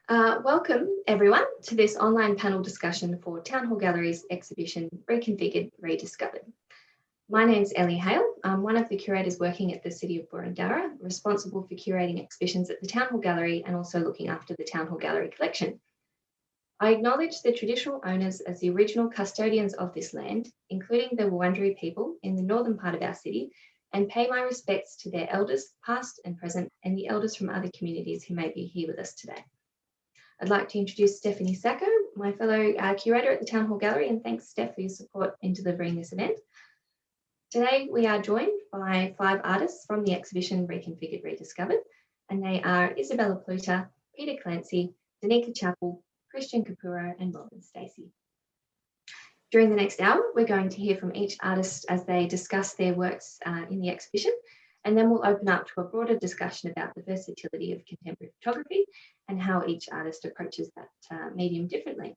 Welcome everyone to this online panel discussion for Town Hall Gallery's exhibition Reconfigured Rediscovered. My name's Ellie Hale. I'm one of the curators working at the City of Boroondara, responsible for curating exhibitions at the Town Hall Gallery and also looking after the Town Hall Gallery collection. I acknowledge the traditional owners as the original custodians of this land, including the Wurundjeri people in the northern part of our city, and pay my respects to their elders, past and present, and the elders from other communities who may be here with us today. I'd like to introduce Stephanie Sacco, my fellow curator at the Town Hall Gallery, and thanks, Steph, for your support in delivering this event. Today, we are joined by 5 artists from the exhibition Reconfigured Rediscovered, and they are Isabella Pluto, Peter Clancy, Danica Chappell, Christian Kapuro, and Robin Stacey. During the next hour, we're going to hear from each artist as they discuss their works in the exhibition, and then we'll open up to a broader discussion about the versatility of contemporary photography and how each artist approaches that medium differently.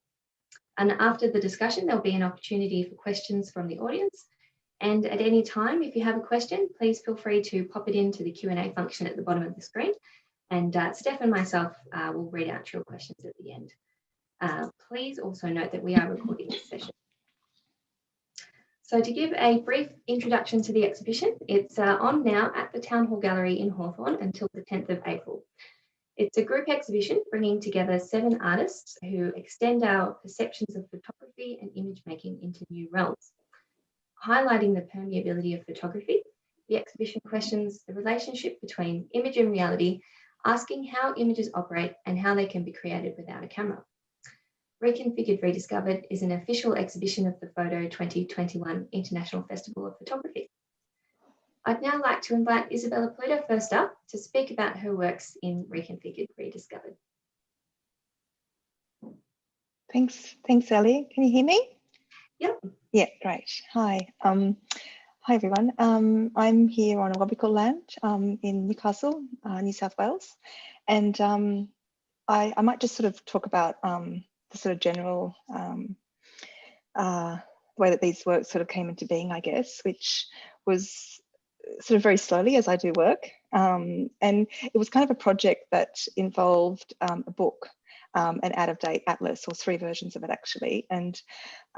And after the discussion, there'll be an opportunity for questions from the audience. And at any time, if you have a question, please feel free to pop it into the Q&A function at the bottom of the screen. And Steph and myself will read out your questions at the end. Please also note that we are recording this session. So to give a brief introduction to the exhibition, it's on now at the Town Hall Gallery in Hawthorn until the 10th of April. It's a group exhibition bringing together 7 artists who extend our perceptions of photography and image making into new realms. Highlighting the permeability of photography, the exhibition questions the relationship between image and reality, asking how images operate and how they can be created without a camera. Reconfigured Rediscovered is an official exhibition of the Photo 2021 International Festival of Photography. I'd now like to invite Isabella Pluto first up to speak about her works in Reconfigured Rediscovered. Thanks, Ellie. Can you hear me? Yep. Yeah, great. Hi. Hi everyone. I'm here on Awabakal land in Newcastle, New South Wales, and I might just sort of talk about the sort of general way that these works sort of came into being, I guess, which was sort of very slowly as I do work. And it was kind of a project that involved a book, an out-of-date atlas, or 3 versions of it actually, and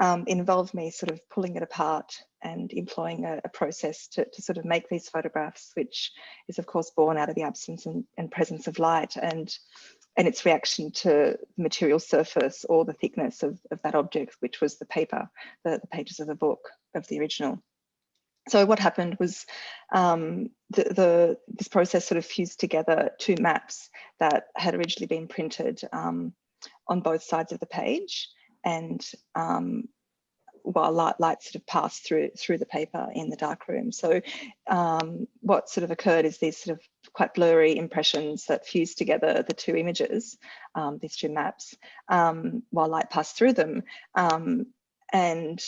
it involved me sort of pulling it apart and employing a process to sort of make these photographs, which is of course born out of the absence and presence of light and its reaction to the material surface or the thickness of that object, which was the paper, the pages of the book, of the original. So what happened was this process sort of fused together 2 maps that had originally been printed on both sides of the page, and while light sort of passed through the paper in the darkroom. So what sort of occurred is these sort of quite blurry impressions that fused together the 2 images, these 2 maps, while light passed through them. And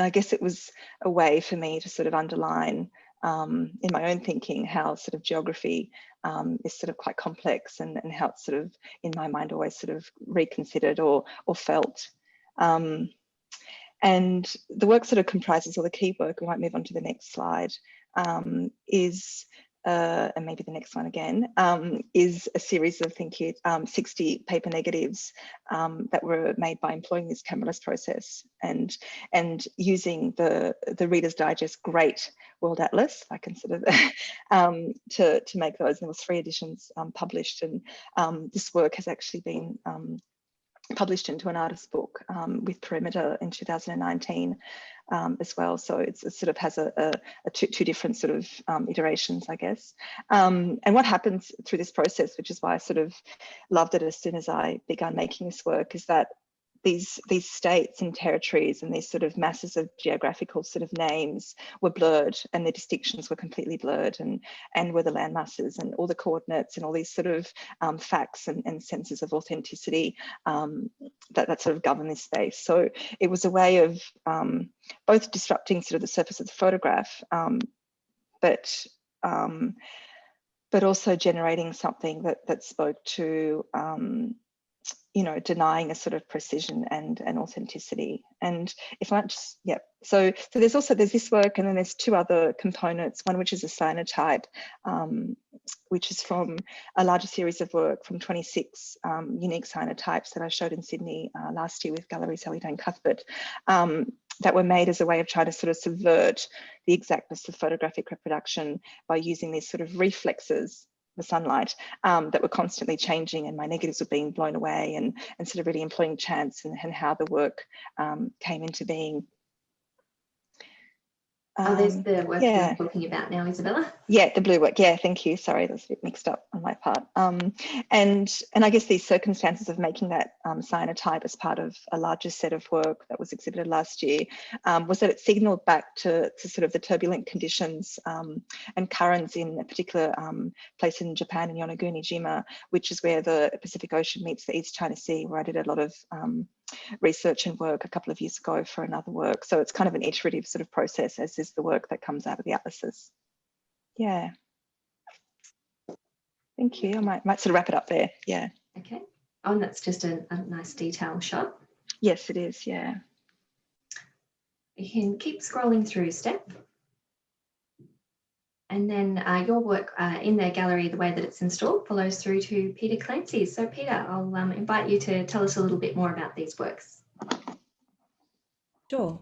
I guess it was a way for me to sort of underline in my own thinking how sort of geography is sort of quite complex, and how it's sort of, in my mind, always sort of reconsidered or felt. And the work sort of comprises, or the key work, we might move on to the next slide, is, and maybe the next one again, is a series of, 60 paper negatives that were made by employing this cameraless process and using the Reader's Digest Great World Atlas, I consider that, to make those. And there was 3 editions published, and this work has actually been published into an artist's book with Perimeter in 2019 as well. So it sort of has a two different sort of iterations, I guess. And what happens through this process, which is why I sort of loved it as soon as I began making this work, is that these states and territories and these sort of masses of geographical sort of names were blurred, and the distinctions were completely blurred, and were the land masses and all the coordinates and all these sort of facts and senses of authenticity that sort of govern this space. So it was a way of both disrupting sort of the surface of the photograph, but also generating something that spoke to you know, denying a sort of precision and authenticity. And if I just, yeah, so there's this work, and then there's two other components, one which is a cyanotype, which is from a larger series of work from 26 unique cyanotypes that I showed in Sydney last year with Gallery Sally Dane Cuthbert, that were made as a way of trying to sort of subvert the exactness of photographic reproduction by using these sort of reflexes, the sunlight, that were constantly changing, and my negatives were being blown away, and sort of really employing chance and how the work came into being. There's the work yeah. you're talking about now, Isabella. Yeah, the blue work. Yeah, thank you. Sorry, that's a bit mixed up on my part. And I guess these circumstances of making that cyanotype as part of a larger set of work that was exhibited last year was that it signalled back to sort of the turbulent conditions and currents in a particular place in Japan, in Yonaguni-jima, which is where the Pacific Ocean meets the East China Sea, where I did a lot of research and work a couple of years ago for another work. So it's kind of an iterative sort of process, as is the work that comes out of the atlases. Yeah. Thank you. I might sort of wrap it up there. Yeah. Okay. Oh, and that's just a nice detail shot. Yes, it is. Yeah. You can keep scrolling through, Steph. And then your work in the gallery, the way that it's installed, follows through to Peter Clancy's. So Peter, I'll invite you to tell us a little bit more about these works. Sure.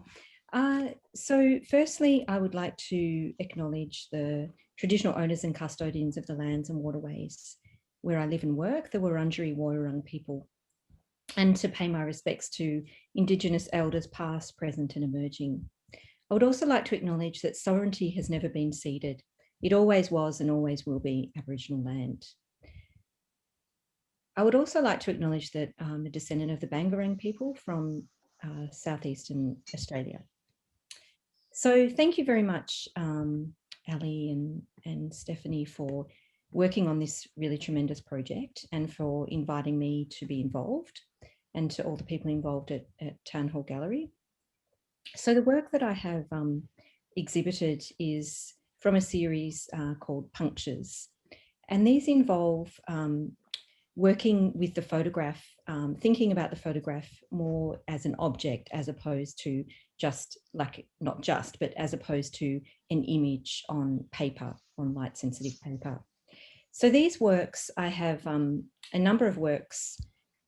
So firstly, I would like to acknowledge the traditional owners and custodians of the lands and waterways where I live and work, the Wurundjeri Woiwurrung people, and to pay my respects to Indigenous elders past, present and emerging. I would also like to acknowledge that sovereignty has never been ceded. It always was and always will be Aboriginal land. I would also like to acknowledge that I'm a descendant of the Bangarang people from southeastern Australia. So thank you very much, Ali and Stephanie, for working on this really tremendous project and for inviting me to be involved, and to all the people involved at Town Hall Gallery. So the work that I have exhibited is from a series called Punctures, and these involve working with the photograph, thinking about the photograph more as an object as opposed to just like, not just, but as opposed to an image on paper, on light sensitive paper. So these works, I have a number of works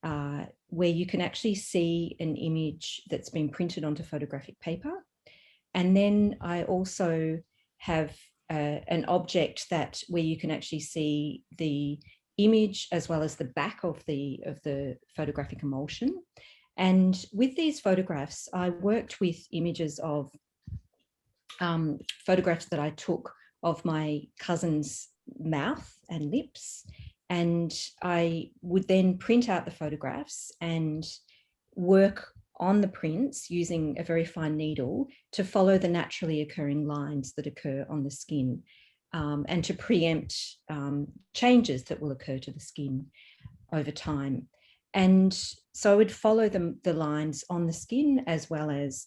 where you can actually see an image that's been printed onto photographic paper. And then I also have an object that where you can actually see the image as well as the back of the photographic emulsion. And with these photographs, I worked with images of photographs that I took of my cousin's mouth and lips. And I would then print out the photographs and work on the prints using a very fine needle to follow the naturally occurring lines that occur on the skin, and to preempt changes that will occur to the skin over time. And so I would follow the lines on the skin, as well as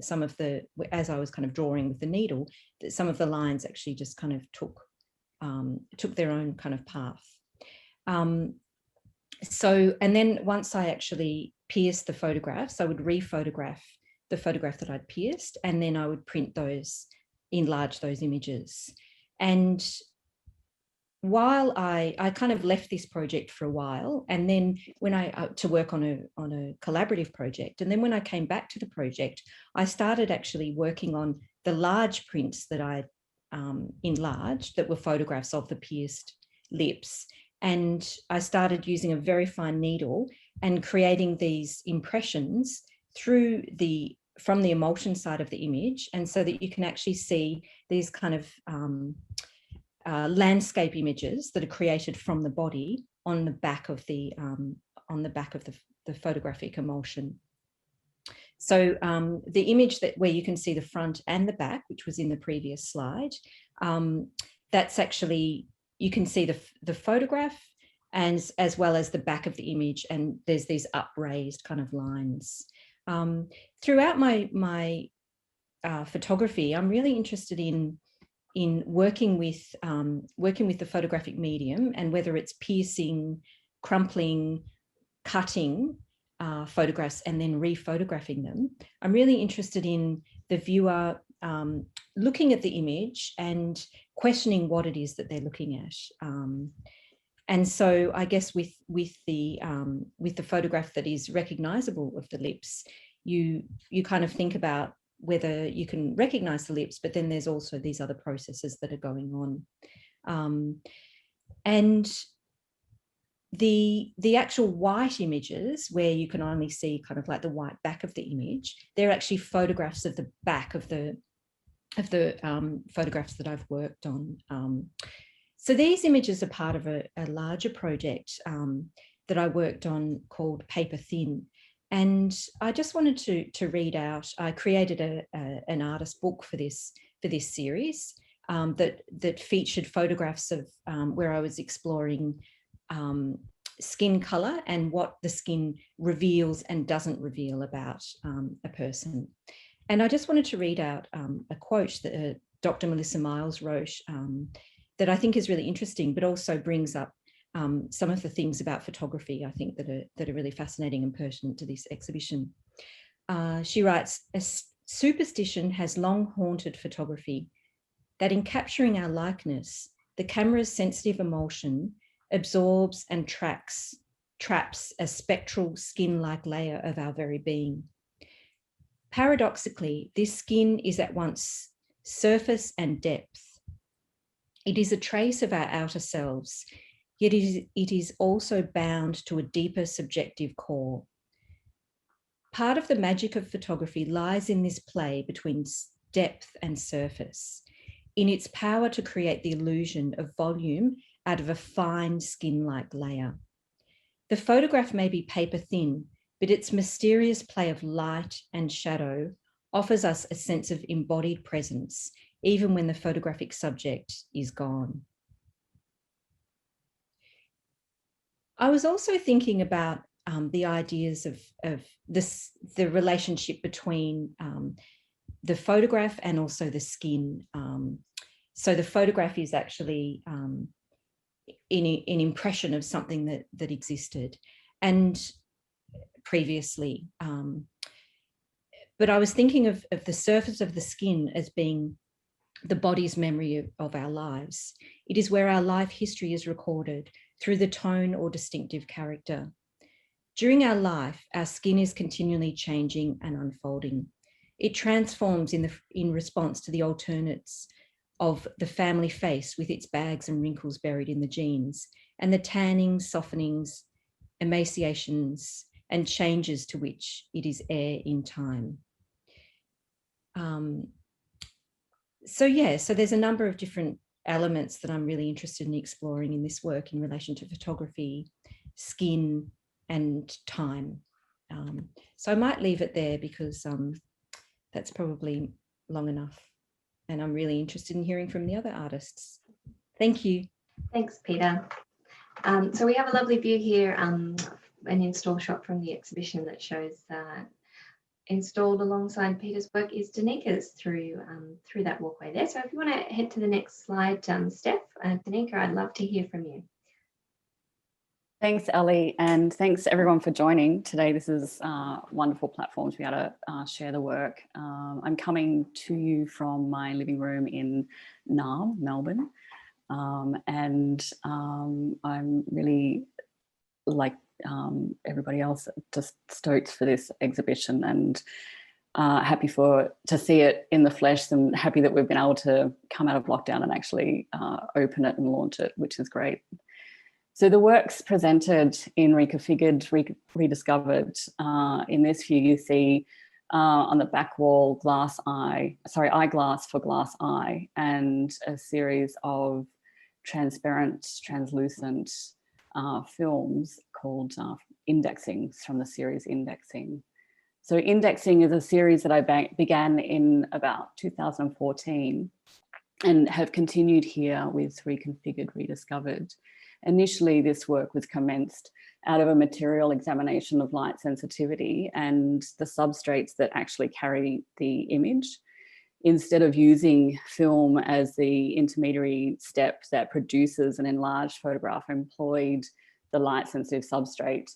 some of the, as I was kind of drawing with the needle, that some of the lines actually just kind of took their own kind of path. So, and then once I actually pierced the photographs, I would re-photograph the photograph that I'd pierced, and then I would print those, enlarge those images. And while I kind of left this project for a while, and then when to work on a collaborative project, and then when I came back to the project, I started actually working on the large prints that I enlarged, that were photographs of the pierced lips. And I started using a very fine needle and creating these impressions from the emulsion side of the image, and so that you can actually see these kind of landscape images that are created from the body on the back of the photographic emulsion. So the image where you can see the front and the back, which was in the previous slide, that's actually, you can see the photograph and as well as the back of the image, and there's these upraised kind of lines. Throughout my photography, I'm really interested in working with the photographic medium, and whether it's piercing, crumpling, cutting photographs and then rephotographing them. I'm really interested in the viewer looking at the image and questioning what it is that they're looking at. And so I guess with the photograph that is recognizable of the lips, you kind of think about whether you can recognize the lips, but then there's also these other processes that are going on. And the actual white images, where you can only see kind of like the white back of the image, they're actually photographs of the back of the photographs that I've worked on. So these images are part of a larger project that I worked on called Paper Thin. And I just wanted to read out, I created an artist book for this series that featured photographs of where I was exploring skin color and what the skin reveals and doesn't reveal about a person. And I just wanted to read out a quote that Dr. Melissa Miles wrote that I think is really interesting, but also brings up some of the things about photography, I think, that are really fascinating and pertinent to this exhibition. She writes, "A superstition has long haunted photography, that in capturing our likeness, the camera's sensitive emulsion absorbs and traps a spectral skin-like layer of our very being. Paradoxically, this skin is at once surface and depth. It is a trace of our outer selves, yet it is also bound to a deeper subjective core. Part of the magic of photography lies in this play between depth and surface, in its power to create the illusion of volume out of a fine skin-like layer. The photograph may be paper thin, but its mysterious play of light and shadow offers us a sense of embodied presence, even when the photographic subject is gone." I was also thinking about the ideas of the relationship between the photograph and also the skin. So the photograph is actually an impression of something that existed and previously. But I was thinking of the surface of the skin as being the body's memory of our lives. It is where our life history is recorded through the tone or distinctive character. During our life, our skin is continually changing and unfolding. It transforms in response to the alternates of the family face with its bags and wrinkles buried in the genes, and the tannings, softenings, emaciations, and changes to which it is heir in time. So there's a number of different elements that I'm really interested in exploring in this work in relation to photography, skin, and time. So I might leave it there because that's probably long enough. And I'm really interested in hearing from the other artists. Thank you. Thanks, Peter. So we have a lovely view here, an install shot from the exhibition that shows installed alongside Peter's work is Danika's through that walkway there. So if you want to head to the next slide, Steph, Danika, I'd love to hear from you. Thanks, Ellie, and thanks everyone for joining today. This is a wonderful platform to be able to share the work. I'm coming to you from my living room in Naarm, Melbourne, and I'm really, like everybody else, just stoked for this exhibition and happy to see it in the flesh, and happy that we've been able to come out of lockdown and actually open it and launch it, which is great. So the work's presented in Reconfigured Rediscovered. In this view, you see on the back wall eyeglass for glass eye, and a series of transparent, translucent films called indexings from the series Indexing. So Indexing is a series that I began in about 2014 and have continued here with Reconfigured Rediscovered. Initially, this work was commenced out of a material examination of light sensitivity and the substrates that actually carry the image. Instead of using film as the intermediary step that produces an enlarged photograph, I employed the light sensitive substrate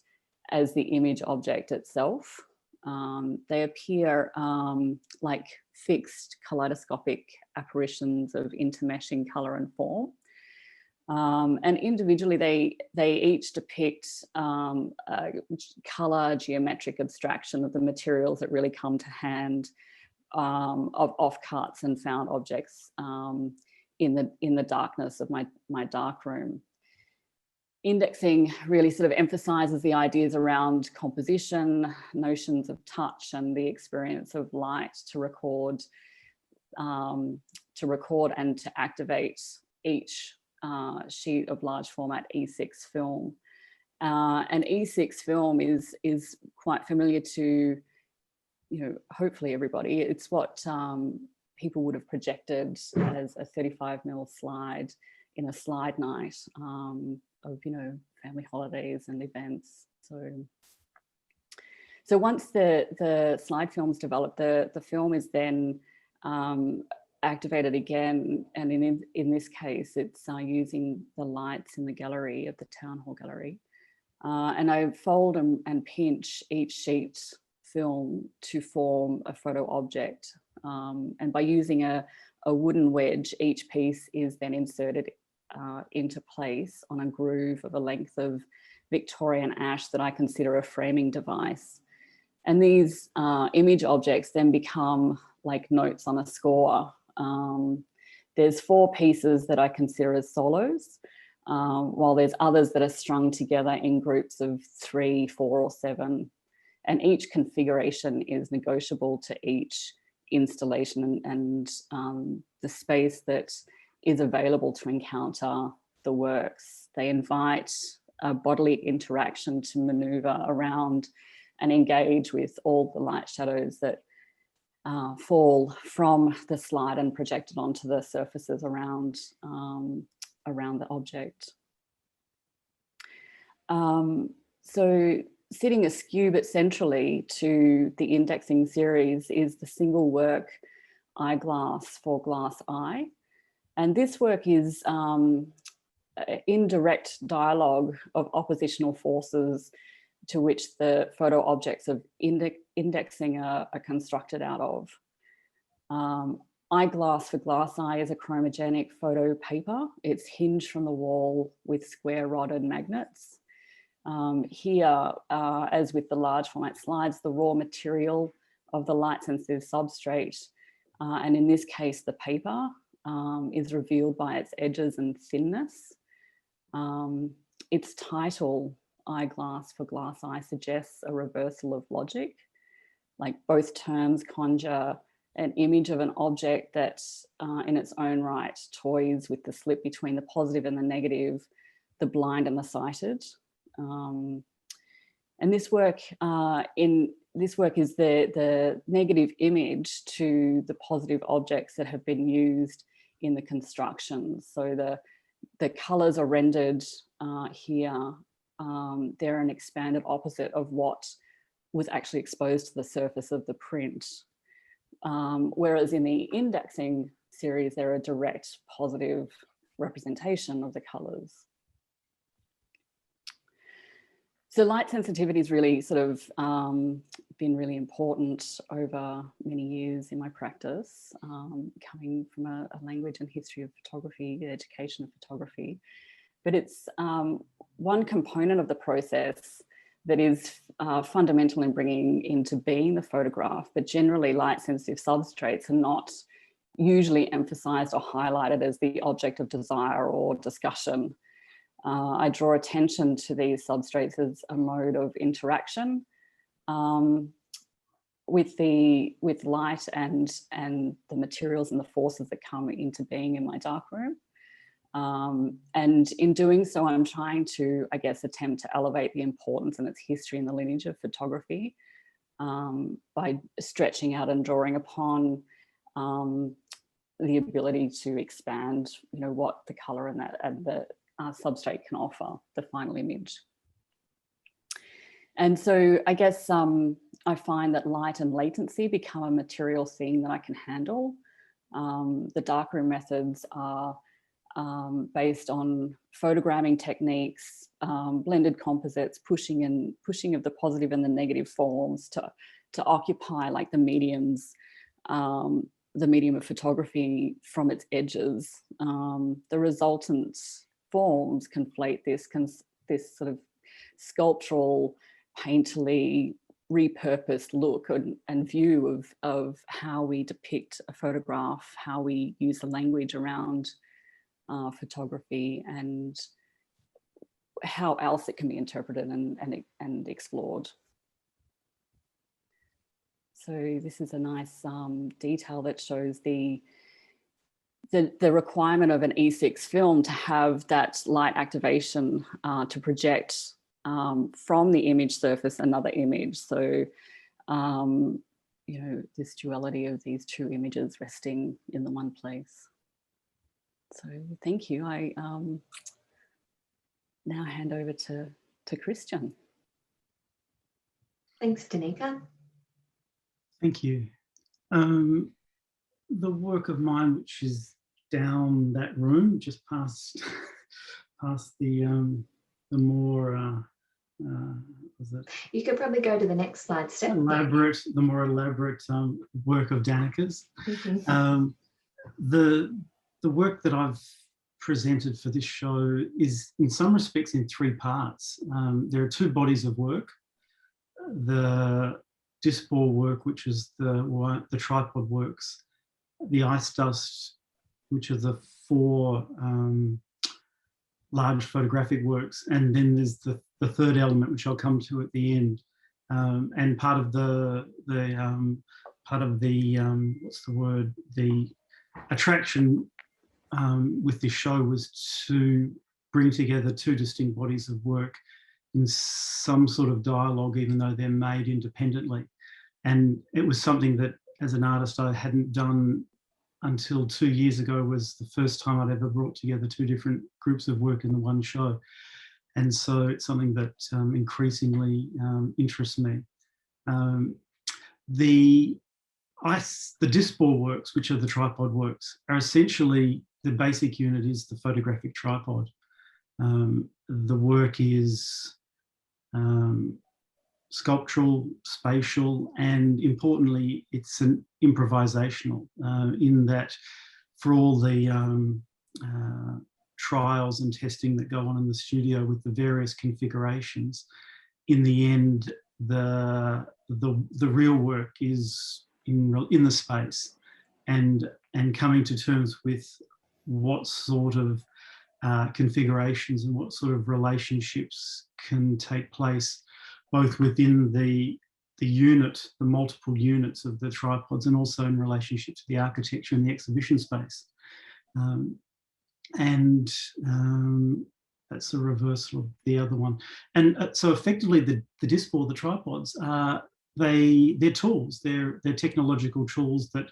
as the image object itself. They appear like fixed kaleidoscopic apparitions of intermeshing colour and form. And individually, they each depict a colour geometric abstraction of the materials that really come to hand of offcuts and found objects in the darkness of my darkroom. Indexing really sort of emphasises the ideas around composition, notions of touch, and the experience of light to record and to activate each sheet of large format E6 film. And E6 film is quite familiar to, hopefully everybody. It's what people would have projected as a 35mm slide in a slide night of family holidays and events. So once the slide film's developed, the film is then activated again, and in this case it's using the lights in the gallery of the Town Hall Gallery, and I fold and pinch each sheet film to form a photo object, and by using a wooden wedge, each piece is then inserted into place on a groove of a length of Victorian ash that I consider a framing device. And these image objects then become like notes on a score. There's 4 pieces that I consider as solos, while there's others that are strung together in groups of 3, 4, or 7. And each configuration is negotiable to each installation and the space that is available to encounter the works. They invite a bodily interaction to maneuver around and engage with all the light shadows that fall from the slide and projected onto the surfaces around the object. So sitting askew but centrally to the indexing series is the single work Eyeglass for Glass Eye. And this work is in direct dialogue of oppositional forces to which the photo objects of indexing are constructed out of. Eyeglass for Glass Eye is a chromogenic photo paper. It's hinged from the wall with square rodded magnets. Here, as with the large format slides, the raw material of the light sensitive substrate, and in this case, the paper, is revealed by its edges and thinness. Its title, Eyeglass for Glass Eye, suggests a reversal of logic. Like both terms conjure an image of an object that in its own right toys with the slip between the positive and the negative, the blind and the sighted. And this work is the negative image to the positive objects that have been used in the construction. So the colours are rendered here. They're an expanded opposite of what was actually exposed to the surface of the print. Whereas in the indexing series, they're a direct positive representation of the colours. So light sensitivity has really sort of been really important over many years in my practice, coming from a language and history of photography, the education of photography. But it's one component of the process that is fundamental in bringing into being the photograph, but generally light sensitive substrates are not usually emphasised or highlighted as the object of desire or discussion. I draw attention to these substrates as a mode of interaction with light and the materials and the forces that come into being in my darkroom. And in doing so, I'm trying to, I guess, attempt to elevate the importance and its history and the lineage of photography by stretching out and drawing upon the ability to expand, what the colour and the substrate can offer the final image. And so I guess I find that light and latency become a material thing that I can handle. The darkroom methods are based on photogramming techniques, blended composites, pushing of the positive and the negative forms to occupy like the medium of photography from its edges. The resultant forms conflate this sort of sculptural, painterly, repurposed look and view of how we depict a photograph, how we use the language around photography, and how else it can be interpreted and explored. So this is a nice detail that shows the requirement of an E6 film to have that light activation to project from the image surface another image. So, you know, this duality of these two images resting in the one place. So thank you. I now hand over to Christian. Thanks, Danica. Thank you. The work of mine, which is down that room, just past the more was it? You could probably go to the next slide, Steph. The more elaborate work of Danica's. The work that I've presented for this show is in some respects in three parts. There are two bodies of work. The Disbore work, which is the tripod works, the ice dust, which are the four large photographic works, and then there's the third element, which I'll come to at the end. And part of the attraction with this show was to bring together two distinct bodies of work in some sort of dialogue, even though they're made independently. And it was something that, as an artist, I hadn't done until 2 years ago. Was the first time I'd ever brought together two different groups of work in the one show. And so it's something that increasingly interests me. The Disbore works, which are the tripod works, are essentially, the basic unit is the photographic tripod. The work is sculptural, spatial, and importantly, it's an improvisational, in that for all the trials and testing that go on in the studio with the various configurations, in the end, the real work is in the space, and coming to terms with what sort of configurations and what sort of relationships can take place both within the unit, the multiple units of the tripods, and also in relationship to the architecture and the exhibition space. That's a reversal of the other one. And so effectively the Disbore, the tripods, they're tools, they're technological tools that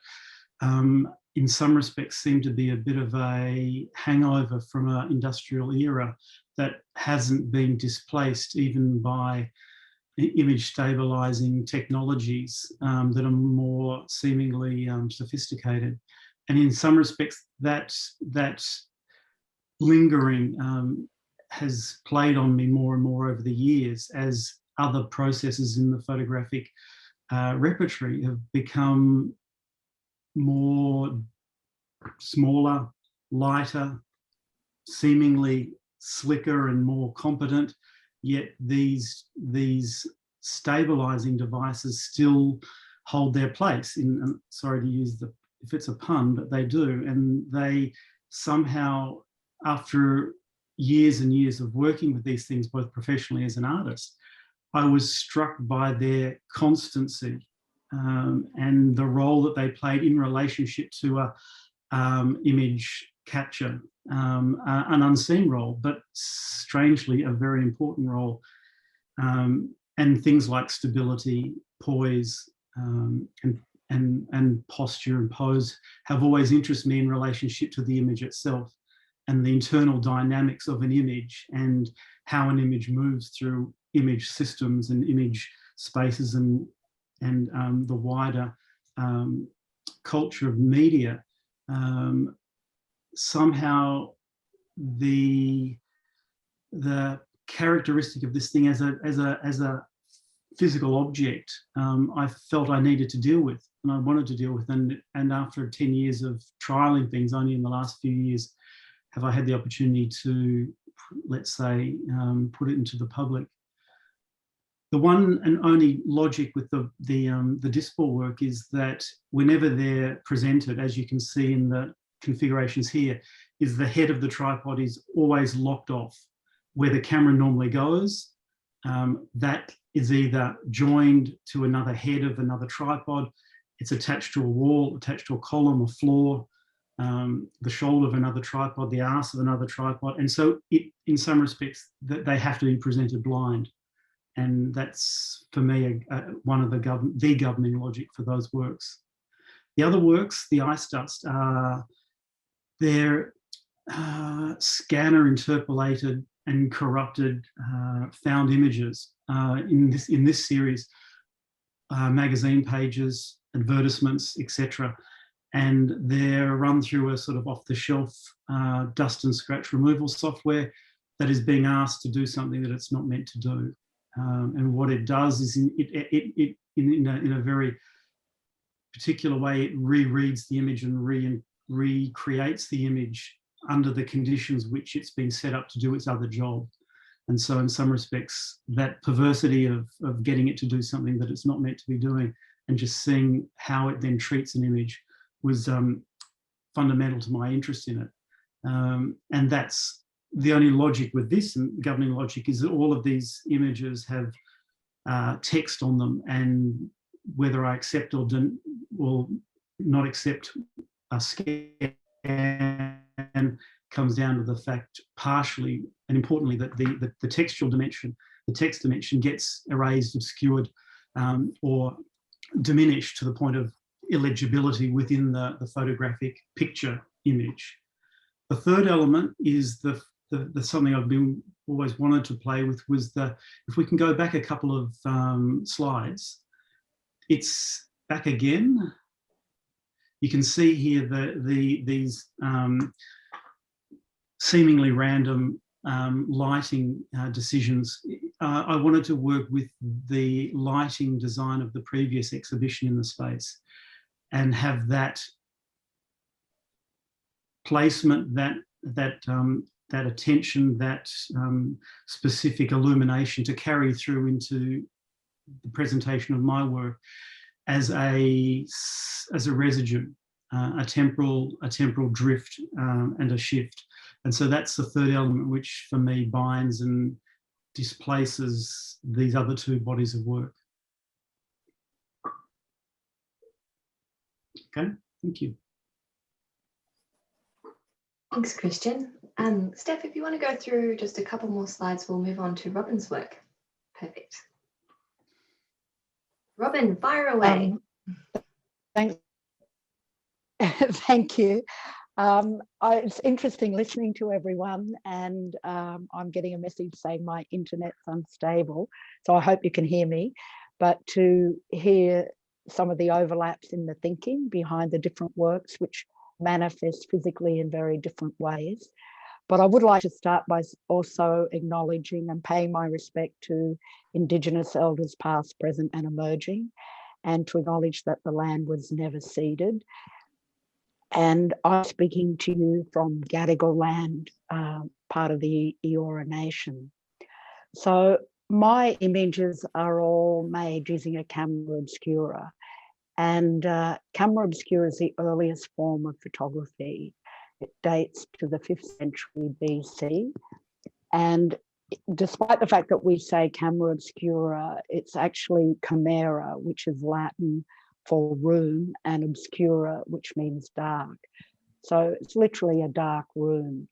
in some respects seem to be a bit of a hangover from an industrial era that hasn't been displaced even by image stabilizing technologies that are more seemingly sophisticated. And in some respects, that lingering has played on me more and more over the years as other processes in the photographic repertory have become smaller, lighter, seemingly slicker and more competent, yet these stabilizing devices still hold their place in, sorry to use if it's a pun, but they do. And they somehow, after years and years of working with these things, both professionally as an artist, I was struck by their constancy and the role that they played in relationship to image capture, an unseen role, but strangely a very important role. And things like stability, poise, and posture and pose have always interested me in relationship to the image itself and the internal dynamics of an image and how an image moves through image systems and image spaces and the wider culture of media. Somehow the characteristic of this thing as a physical object, I felt I needed to deal with, and I wanted to deal with. And after 10 years of trialing things, only in the last few years have I had the opportunity to, let's say, put it into the public. The one and only logic with the Dispel work is that whenever they're presented, as you can see in the configurations here, is the head of the tripod is always locked off. Where the camera normally goes, that is either joined to another head of another tripod, it's attached to a wall, attached to a column, a floor, the shoulder of another tripod, the arse of another tripod. And so in some respects, they have to be presented blind. And that's, for me, one of the governing logic for those works. The other works, the ice dust, they're scanner interpolated and corrupted found images in this series, magazine pages, advertisements, etc. And they're run through a sort of off-the-shelf dust and scratch removal software that is being asked to do something that it's not meant to do. And what it does is, in a very particular way, it rereads the image and recreates the image under the conditions which it's been set up to do its other job. And so in some respects, that perversity of getting it to do something that it's not meant to be doing and just seeing how it then treats an image was fundamental to my interest in it. And that's the only logic with this, and governing logic, is that all of these images have text on them, and whether I accept or not accept a scan comes down to the fact, partially and importantly, that the textual dimension, the text dimension, gets erased, obscured, or diminished to the point of illegibility within the photographic picture image. The third element is the something I've always wanted to play with, was if we can go back a couple of slides, it's back again. You can see here these seemingly random lighting decisions. I wanted to work with the lighting design of the previous exhibition in the space and have that placement, that attention, that specific illumination to carry through into the presentation of my work as a residue, a temporal drift and a shift. And so that's the third element, which for me binds and displaces these other two bodies of work. Okay, thank you. Thanks, Christian. Steph, if you want to go through just a couple more slides, we'll move on to Robin's work. Perfect. Robin, fire away. Thanks. Thank you. It's interesting listening to everyone, and I'm getting a message saying my internet's unstable, so I hope you can hear me. But to hear some of the overlaps in the thinking behind the different works, which manifest physically in very different ways. But I would like to start by also acknowledging and paying my respect to Indigenous elders past, present and emerging, and to acknowledge that the land was never ceded. And I'm speaking to you from Gadigal land, part of the Eora Nation. So my images are all made using a camera obscura. And camera obscura is the earliest form of photography. It dates to the 5th century BC. And despite the fact that we say camera obscura, it's actually camera, which is Latin for room, and obscura, which means dark. So it's literally a dark room.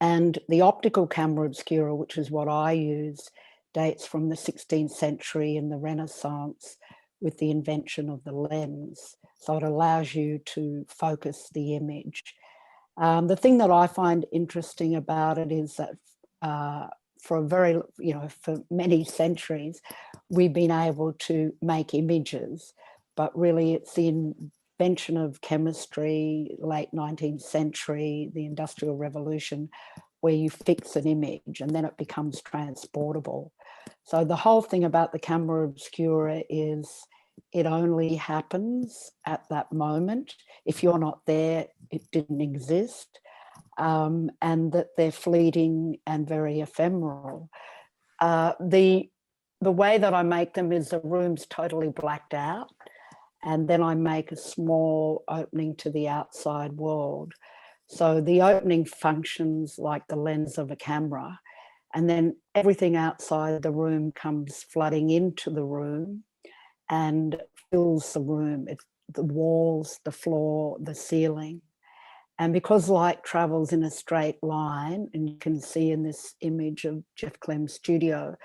And the optical camera obscura, which is what I use, dates from the 16th century in the Renaissance with the invention of the lens. So it allows you to focus the image. The thing that I find interesting about it is that for many centuries, we've been able to make images, but really it's in invention of chemistry, late 19th century, the Industrial Revolution, where you fix an image and then it becomes transportable. So the whole thing about the camera obscura is it only happens at that moment. If you're not there, it didn't exist. And that they're fleeting and very ephemeral. The way that I make them is the room's totally blacked out, and then I make a small opening to the outside world. So the opening functions like the lens of a camera, and then everything outside the room comes flooding into the room and fills the room. It's the walls, the floor, the ceiling. And because light travels in a straight line, and you can see in this image of Jeff Clem's studio,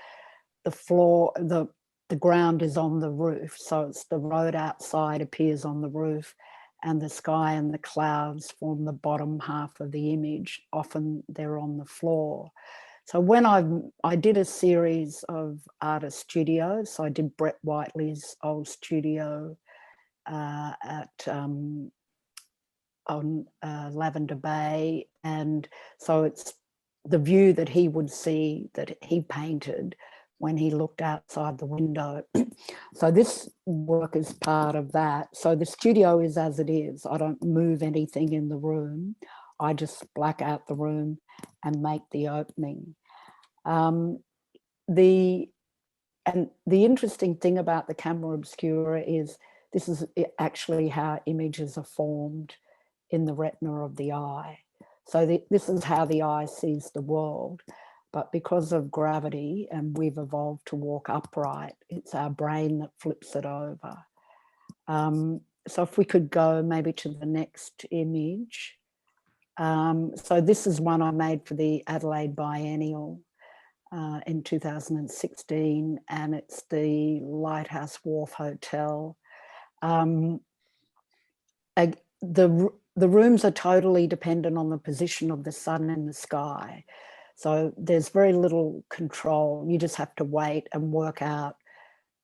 the floor, the ground is on the roof. So it's the road outside appears on the roof, and the sky and the clouds form the bottom half of the image. Often they're on the floor. So when I did a series of artist studios, so I did Brett Whiteley's old studio on Lavender Bay, and so it's the view that he would see that he painted when he looked outside the window. So this work is part of that. So the studio is as it is. I don't move anything in the room. I just black out the room and make the opening. The interesting thing about the camera obscura is this is actually how images are formed in the retina of the eye. So this is how the eye sees the world. But because of gravity, and we've evolved to walk upright, it's our brain that flips it over. So if we could go maybe to the next image. So this is one I made for the Adelaide Biennial in 2016, and it's the Lighthouse Wharf Hotel. The rooms are totally dependent on the position of the sun in the sky. So there's very little control. You just have to wait and work out.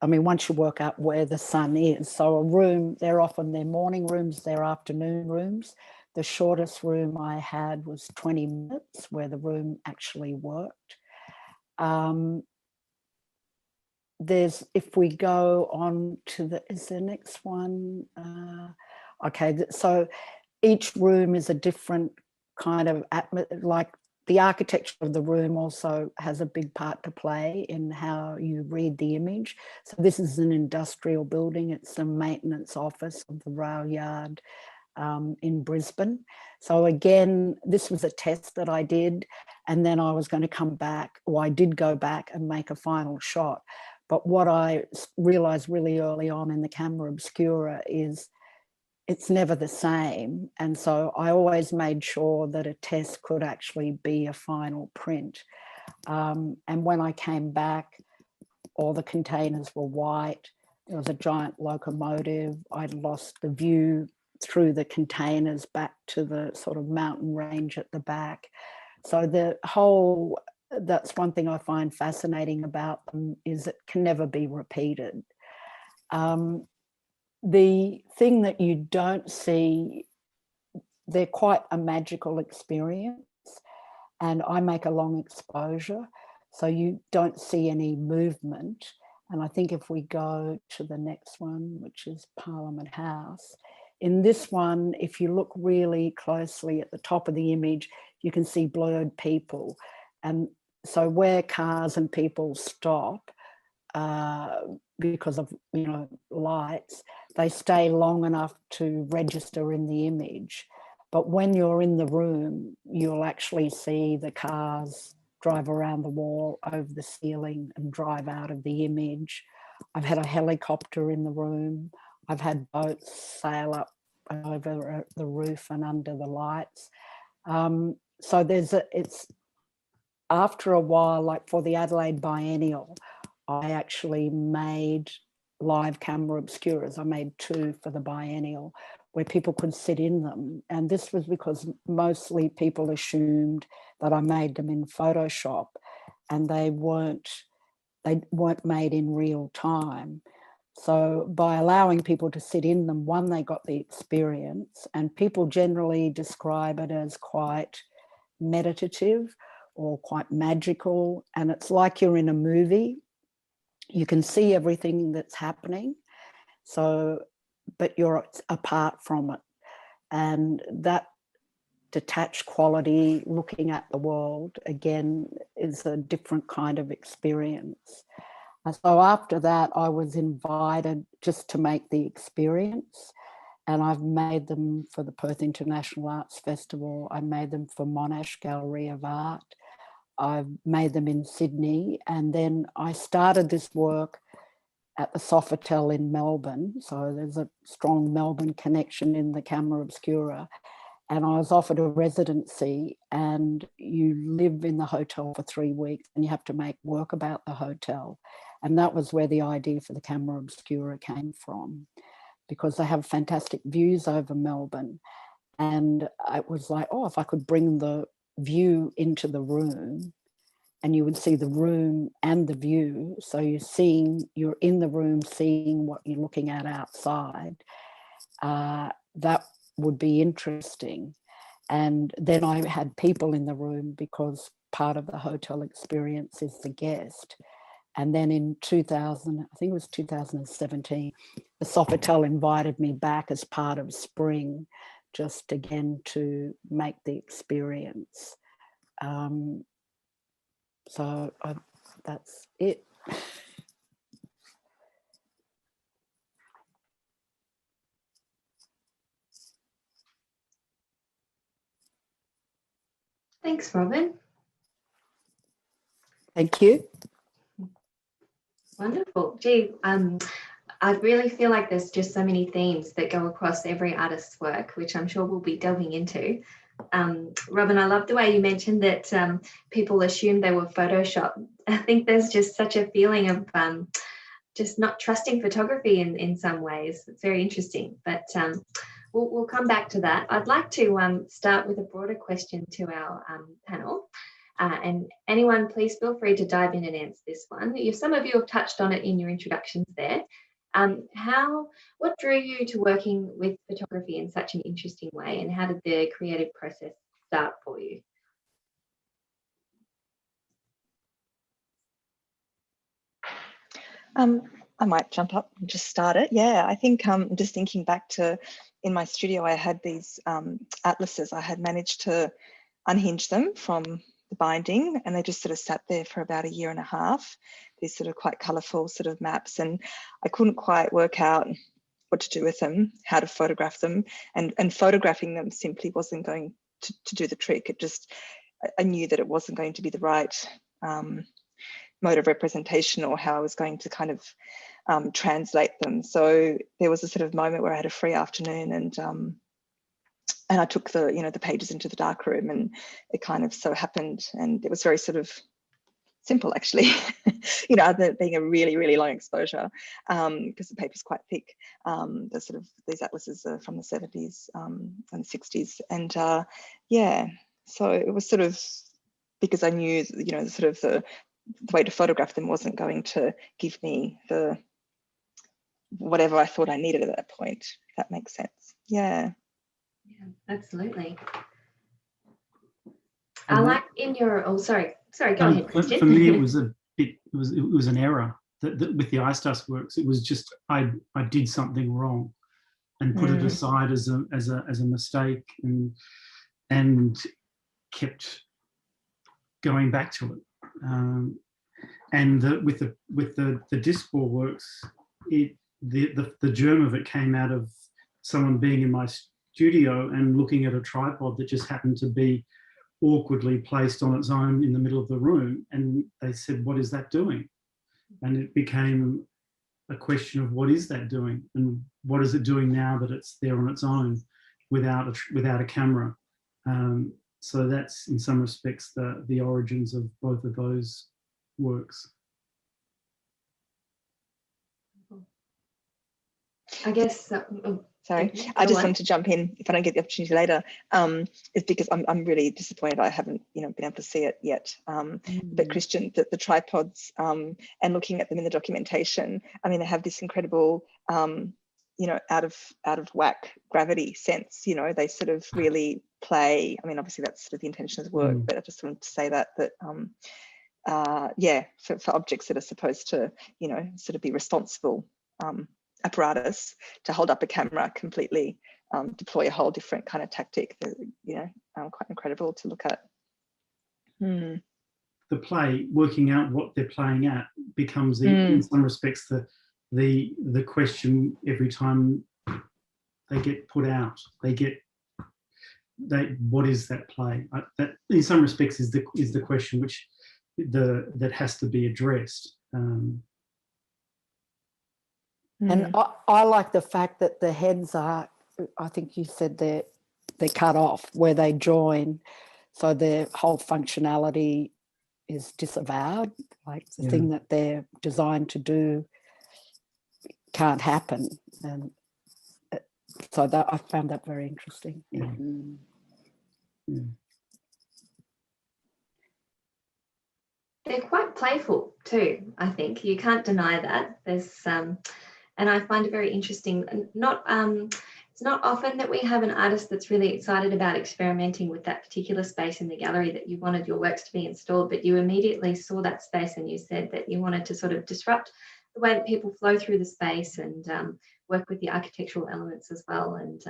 I mean, once you work out where the sun is. So a room, they're often their morning rooms, their afternoon rooms. The shortest room I had was 20 minutes where the room actually worked. If we go on to is the next one? Okay, so each room is a different kind of like the architecture of the room also has a big part to play in how you read the image. So this is an industrial building. It's a maintenance office of the rail yard in Brisbane. So again, this was a test that I did, and then I was going to come back, or I did go back and make a final shot. But what I realized really early on in the camera obscura is it's never the same. And so I always made sure that a test could actually be a final print. And when I came back, all the containers were white. There was a giant locomotive. I'd lost the view through the containers back to the sort of mountain range at the back. So that's one thing I find fascinating about them, is it can never be repeated. The thing that you don't see, they're quite a magical experience, and I make a long exposure, so you don't see any movement. And I think if we go to the next one, which is Parliament House, in this one, if you look really closely at the top of the image, you can see blurred people. And so where cars and people stop, because of lights, they stay long enough to register in the image. But when you're in the room, you'll actually see the cars drive around the wall, over the ceiling, and drive out of the image. I've had a helicopter in the room. I've had boats sail up over the roof and under the lights. So it's after a while, like for the Adelaide Biennial, I actually made live camera obscuras. I made 2 for the biennial where people could sit in them. And this was because mostly people assumed that I made them in Photoshop, and they weren't made in real time. So by allowing people to sit in them, one, they got the experience, and people generally describe it as quite meditative or quite magical. And it's like you're in a movie. You can see everything that's happening. So, but you're apart from it. And that detached quality, looking at the world, again, is a different kind of experience. So after that, I was invited just to make the experience, and I've made them for the Perth International Arts Festival. I made them for Monash Gallery of Art. I've made them in Sydney, and then I started this work at the Sofitel in Melbourne. So there's a strong Melbourne connection in the camera Obscura. And I was offered a residency, and you live in the hotel for 3 weeks and you have to make work about the hotel. And that was where the idea for the camera Obscura came from, because they have fantastic views over Melbourne. And it was like, oh, if I could bring the view into the room, and you would see the room and the view. So you're in the room seeing what you're looking at outside. That would be interesting. And then I had people in the room, because part of the hotel experience is the guest. And then in 2000, I think it was 2017, the Sofitel invited me back as part of Spring, just again to make the experience. So that's it. Thanks, Robin. Thank you. Wonderful. Gee, I really feel like there's just so many themes that go across every artist's work, which I'm sure we'll be delving into. Robin, I love the way you mentioned that people assumed they were Photoshopped. I think there's just such a feeling of just not trusting photography in some ways. It's very interesting, but we'll come back to that. I'd like to start with a broader question to our panel. And anyone, please feel free to dive in and answer this one. Some of you have touched on it in your introductions there. What drew you to working with photography in such an interesting way, and how did the creative process start for you? I might jump up and just start it. Yeah, I think just thinking back to in my studio, I had these atlases. I had managed to unhinge them from the binding, and they just sort of sat there for about 1.5 years. These sort of quite colourful sort of maps, and I couldn't quite work out what to do with them, how to photograph them, and photographing them simply wasn't going to do the trick. It just, I knew that it wasn't going to be the right mode of representation, or how I was going to kind of translate them. So there was a sort of moment where I had a free afternoon, and I took the pages into the darkroom, and it kind of so happened, and it was very sort of simple actually, other than being a really, really long exposure, because the paper's quite thick. These atlases are from the 70s and the 60s, and yeah, so it was sort of, because I knew the way to photograph them wasn't going to give me the whatever I thought I needed at that point, if that makes sense. Yeah, absolutely. I like in your, sorry, go ahead, Christian. For me, it was it was an error that with the iStus works. It was just I did something wrong, and put it aside as a mistake, and kept going back to it. And with the Discball works, the germ of it came out of someone being in my studio and looking at a tripod that just happened to be awkwardly placed on its own in the middle of the room, and they said, "What is that doing?" And it became a question of what is that doing, and what is it doing now that it's there on its own without a camera. So that's in some respects the origins of both of those works. I guess Sorry, Okay, I go just on. wanted to jump in if I don't get the opportunity later. It's because I'm really disappointed I haven't been able to see it yet. But Christian, the tripods and looking at them in the documentation, I mean, they have this incredible out of whack gravity sense. They sort of really play. I mean, obviously that's sort of the intention of the work, but I just wanted to say that for objects that are supposed to sort of be responsible apparatus to hold up a camera completely, deploy a whole different kind of tactic that, quite incredible to look at. The play, working out what they're playing at, becomes in some respects the question every time they get put out. What is that play? That in some respects is the question which that has to be addressed. And I like the fact that the heads are, I think you said they're cut off where they join, so their whole functionality is disavowed. Like the thing that they're designed to do can't happen, and so that I found that very interesting. They're quite playful too, I think. You can't deny that. There's and I find it very interesting. It's not often that we have an artist that's really excited about experimenting with that particular space in the gallery that you wanted your works to be installed, but you immediately saw that space and you said that you wanted to sort of disrupt the way that people flow through the space and work with the architectural elements as well. And,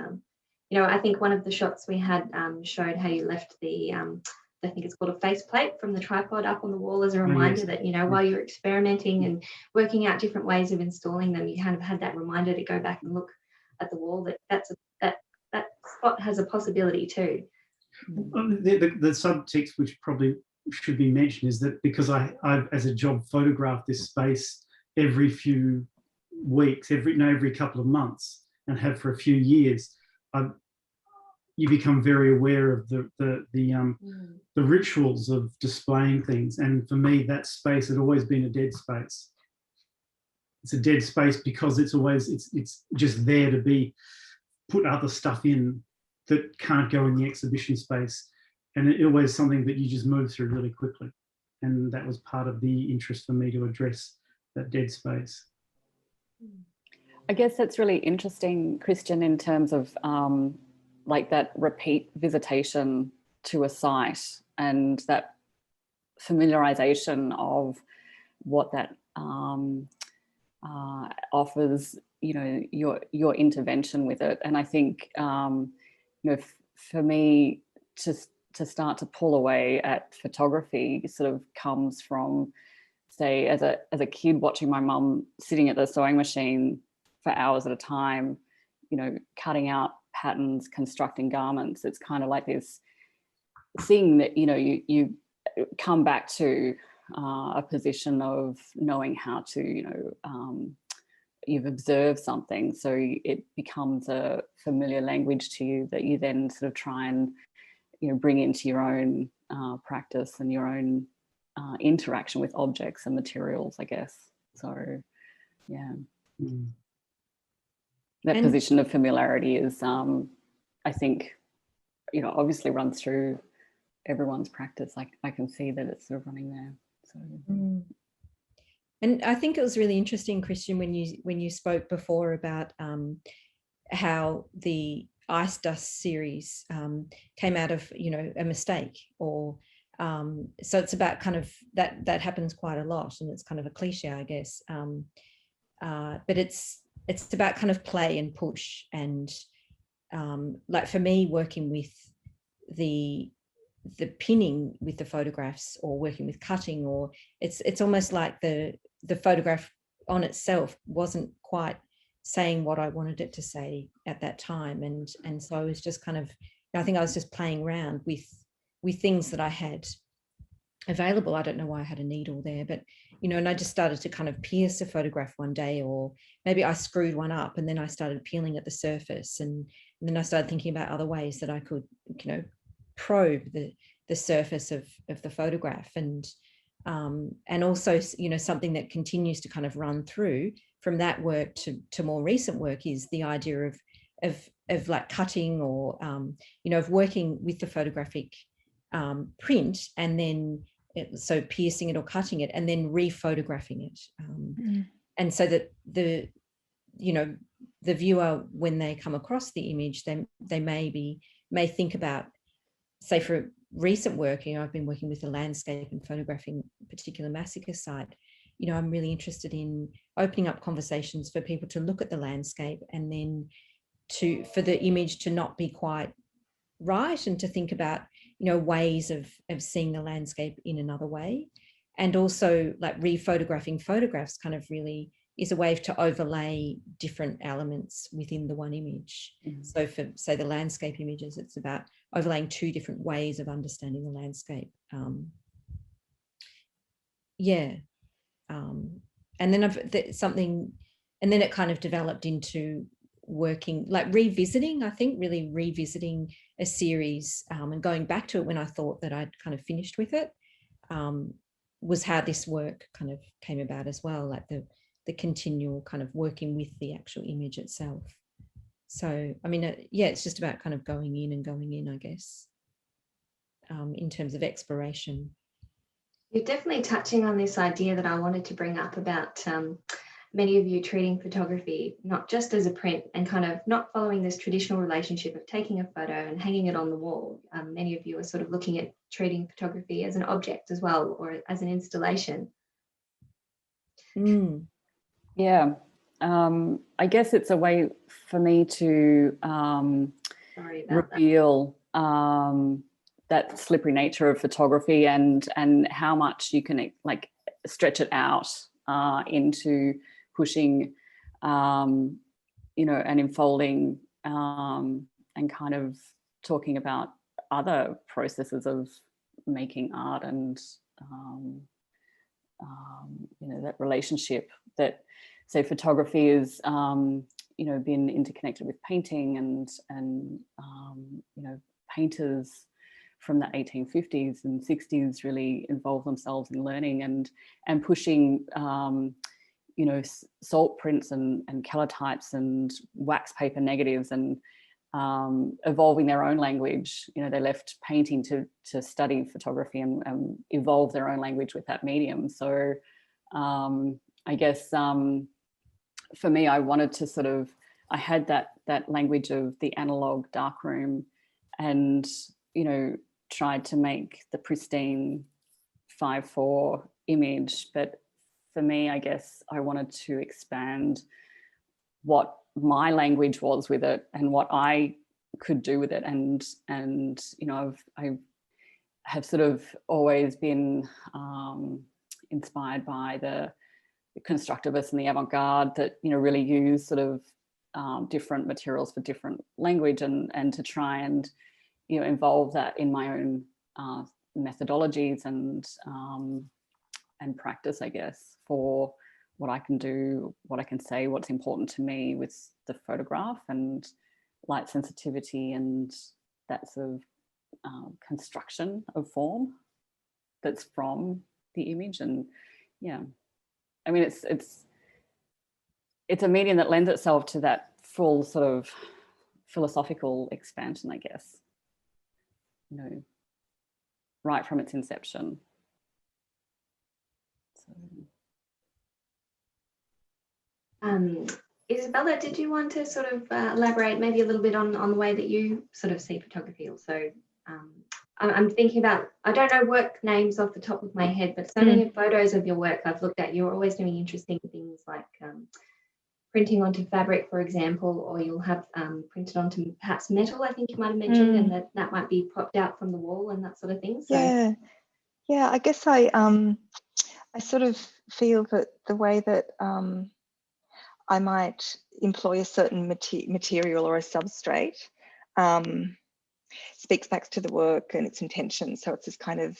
I think one of the shots we had showed how you left the I think it's called a faceplate from the tripod up on the wall as a reminder that, while you're experimenting and working out different ways of installing them, you kind of had that reminder to go back and look at the wall, that spot has a possibility too. The subtext, which probably should be mentioned, is that because I've as a job photographed this space every few weeks, every couple of months, and have for a few years, you become very aware of the rituals of displaying things. And for me, that space had always been a dead space. It's a dead space because it's just there to be put other stuff in that can't go in the exhibition space. And it always something that you just move through really quickly. And that was part of the interest for me to address that dead space. I guess that's really interesting, Christian, in terms of like that repeat visitation to a site and that familiarization of what that offers, your intervention with it. And I think, for me to start to pull away at photography sort of comes from, say, as a kid watching my mum sitting at the sewing machine for hours at a time, cutting out patterns, constructing garments. It's kind of like this thing that, you come back to a position of knowing how to, you've observed something. So it becomes a familiar language to you that you then sort of try and, bring into your own practice and your own interaction with objects and materials, I guess. So, yeah. That position of familiarity is, I think, obviously runs through everyone's practice. I can see that it's sort of running there. So. And I think it was really interesting, Christian, when you spoke before about how the Ice Dust series came out of a mistake, or so it's about kind of that happens quite a lot, and it's kind of a cliche, I guess. But it's about kind of play and push, and like for me, working with the pinning with the photographs, or working with cutting, or it's almost like the photograph on itself wasn't quite saying what I wanted it to say at that time, and so I was just kind of, I think I was just playing around with things that I had available. I don't know why I had a needle there, but and I just started to kind of pierce a photograph one day, or maybe I screwed one up and then I started peeling at the surface, and then I started thinking about other ways that I could probe the surface of the photograph, and also something that continues to kind of run through from that work to more recent work is the idea of of like cutting or you know, of working with the photographic print, and then so piercing it or cutting it and then rephotographing it, and so that the, you know, the viewer, when they come across the image, they may think about, say for recent work, you know, I've been working with the landscape and photographing a particular massacre site. You know, I'm really interested in opening up conversations for people to look at the landscape, and then for the image to not be quite right, and to think about, you know, ways of seeing the landscape in another way. And also like rephotographing photographs kind of really is a way to overlay different elements within the one image. So for, say, the landscape images, it's about overlaying two different ways of understanding the landscape. And then and then it kind of developed into working, like revisiting, I think, really revisiting a series and going back to it when I thought that I'd kind of finished with it, was how this work kind of came about as well, like the continual kind of working with the actual image itself. So, I mean, yeah, it's just about kind of going in, I guess, in terms of exploration. You're definitely touching on this idea that I wanted to bring up about many of you treating photography not just as a print and kind of not following this traditional relationship of taking a photo and hanging it on the wall. Many of you are sort of looking at treating photography as an object as well, or as an installation. Yeah, I guess it's a way for me to reveal that slippery nature of photography, and how much you can like stretch it out into pushing, you know, and enfolding, and kind of talking about other processes of making art, and you know, that relationship that, say, photography is, you know, been interconnected with painting, and you know, painters from the 1850s and 60s really involved themselves in learning and pushing, you know, salt prints and calotypes and wax paper negatives, and evolving their own language. You know, they left painting to study photography and evolve their own language with that medium. So I guess for me, I wanted to sort of, I had that language of the analog darkroom, and, you know, tried to make the pristine 5:4 image. But for me, I guess I wanted to expand what my language was with it and what I could do with it. And you know, I have sort of always been inspired by the constructivists and the avant-garde that, you know, really use sort of different materials for different language, and to try and, you know, involve that in my own methodologies and practice, I guess, for what I can do, what I can say, what's important to me with the photograph, and light sensitivity, and that sort of construction of form that's from the image. And yeah, I mean, it's a medium that lends itself to that full sort of philosophical expansion, I guess, you know, right from its inception. So. Isabella, did you want to sort of elaborate maybe a little bit on the way that you sort of see photography also? I'm thinking about, I don't know work names off the top of my head, but so many photos of your work I've looked at, you're always doing interesting things like printing onto fabric, for example, or you'll have printed onto perhaps metal, I think you might have mentioned, and that might be popped out from the wall and that sort of thing. So. Yeah, I guess I sort of feel that the way that I might employ a certain material or a substrate speaks back to the work and its intention. So it's this kind of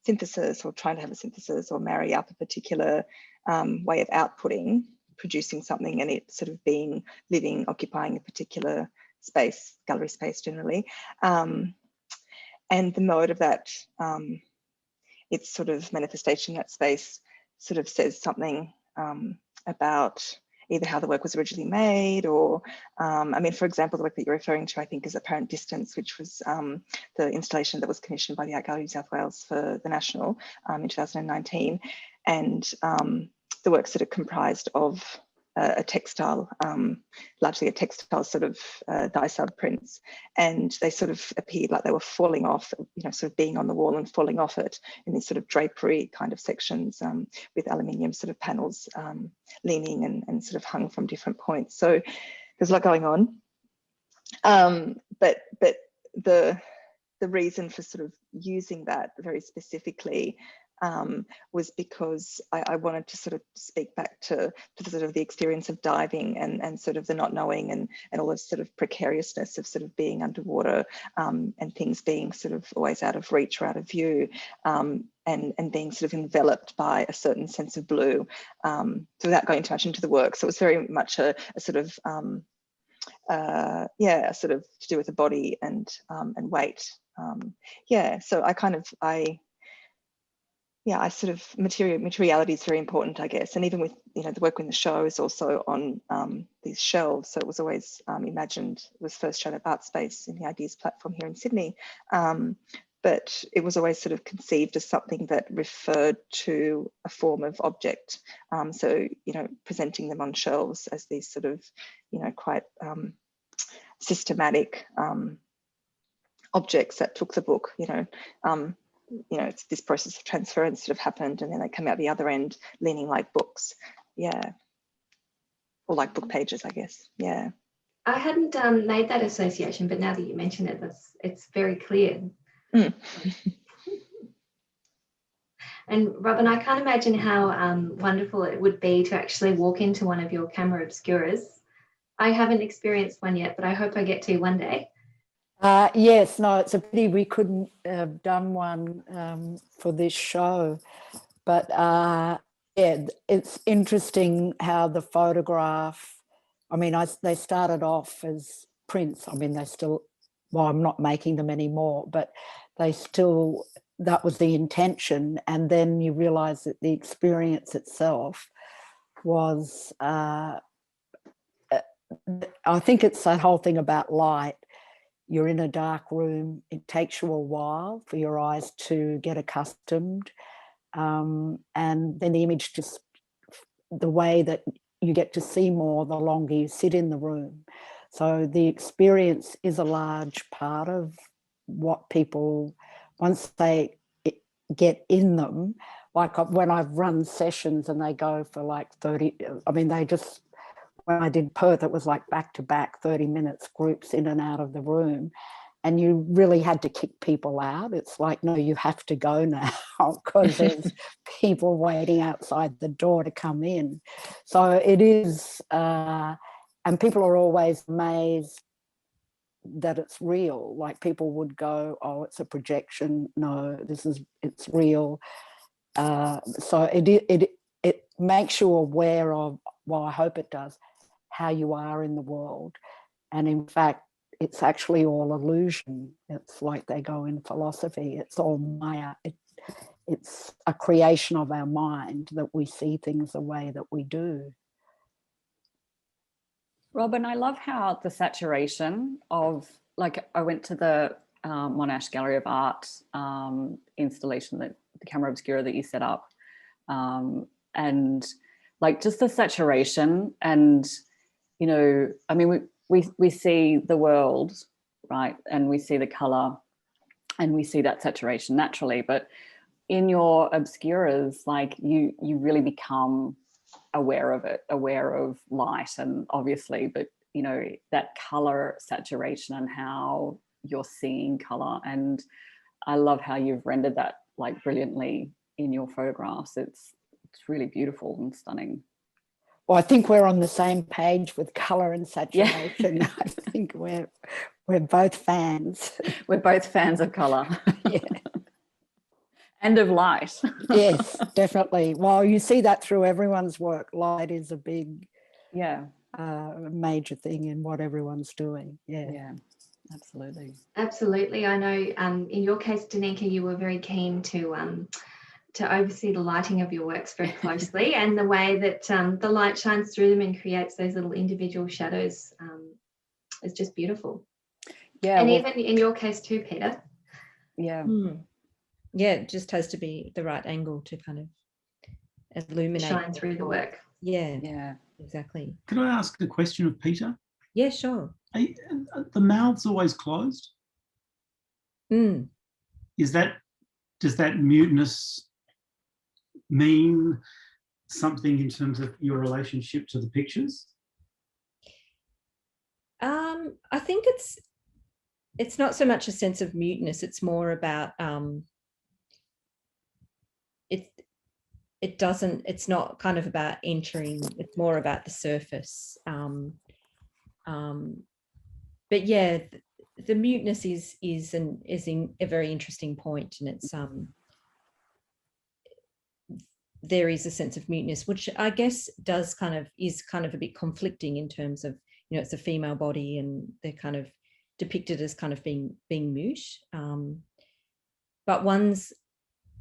synthesis, or trying to have a synthesis or marry up a particular way of outputting, producing something, and it sort of being living, occupying a particular space, gallery space generally. And the mode of that, its sort of manifestation in that space sort of says something about either how the work was originally made or, I mean, for example, the work that you're referring to, I think, is Apparent Distance, which was the installation that was commissioned by the Art Gallery of New South Wales for the National in 2019. And the works that are comprised of a textile, largely a textile sort of dye sub prints, and they sort of appeared like they were falling off, you know, sort of being on the wall and falling off it in these sort of drapery kind of sections with aluminium sort of panels leaning and sort of hung from different points. So there's a lot going on, but the reason for sort of using that very specifically was because I wanted to sort of speak back to sort of the experience of diving and sort of the not knowing and all this sort of precariousness of sort of being underwater and things being sort of always out of reach or out of view, and being sort of enveloped by a certain sense of blue, so without going too much into the work. So it was very much a sort of yeah, sort of to do with the body and weight. Yeah, so I sort of materiality is very important, I guess, and even with, you know, the work in the show is also on these shelves. So it was always imagined, it was first shown at Art Space in the Ideas platform here in Sydney, but it was always sort of conceived as something that referred to a form of object. So, you know, presenting them on shelves as these sort of, you know, quite systematic objects that took the book, you know, it's this process of transference sort of happened, and then they come out the other end leaning like books, yeah, or like book pages, I guess, yeah. I hadn't made that association, but now that you mention it, it's very clear. Mm. And Robin, I can't imagine how wonderful it would be to actually walk into one of your camera obscuras. I haven't experienced one yet, but I hope I get to one day. Yes, no, it's a pity we couldn't have done one for this show, but yeah, it's interesting how the photograph, I mean, they started off as prints. I mean, they still, well, I'm not making them anymore, but they still, that was the intention. And then you realize that the experience itself was, I think it's that whole thing about light. You're in a dark room, it takes you a while for your eyes to get accustomed. And then the image just, the way that you get to see more the longer you sit in the room. So the experience is a large part of what people, once they get in them, like when I've run sessions and they go for like 30, I mean, they just, when I did Perth, it was like back-to-back 30 minutes groups in and out of the room. And you really had to kick people out. It's like, no, you have to go now because there's people waiting outside the door to come in. So it is, and people are always amazed that it's real. Like people would go, oh, it's a projection. No, it's real. So it makes you aware of, well, I hope it does, how you are in the world. And in fact, it's actually all illusion. It's like they go in philosophy, it's all Maya. It's a creation of our mind that we see things the way that we do. Robin, I love how the saturation of, like, I went to the Monash Gallery of Art installation, that the camera obscura that you set up, and like just the saturation, and you know, I mean, we see the world, right, and we see the color and we see that saturation naturally, but in your obscuras, like you really become aware of it, aware of light, and obviously, but you know, that color saturation and how you're seeing color. And I love how you've rendered that like brilliantly in your photographs. It's really beautiful and stunning. Well, I think we're on the same page with color and saturation. Yeah. I think we're both fans. We're both fans of color. Yeah. And of light. Yes, definitely. Well, you see that through everyone's work. Light is a big, major thing in what everyone's doing. Yeah, absolutely. Absolutely. I know in your case, Danica, you were very keen to to oversee the lighting of your works very closely and the way that the light shines through them and creates those little individual shadows is just beautiful. Yeah. And well, even in your case too, Peter. yeah. Yeah, it just has to be the right angle to kind of illuminate. Shine through the work. Yeah, Yeah. exactly. Can I ask a question of Peter? Yeah, sure. Are the mouths always closed? Does that muteness mean something in terms of your relationship to the pictures? I think it's not so much a sense of muteness. It's more about it's not kind of about entering. It's more about the surface. But yeah, the muteness is a very interesting point, and it's there is a sense of muteness, which I guess is kind of a bit conflicting in terms of, you know, it's a female body and they're kind of depicted as kind of being mute. But one's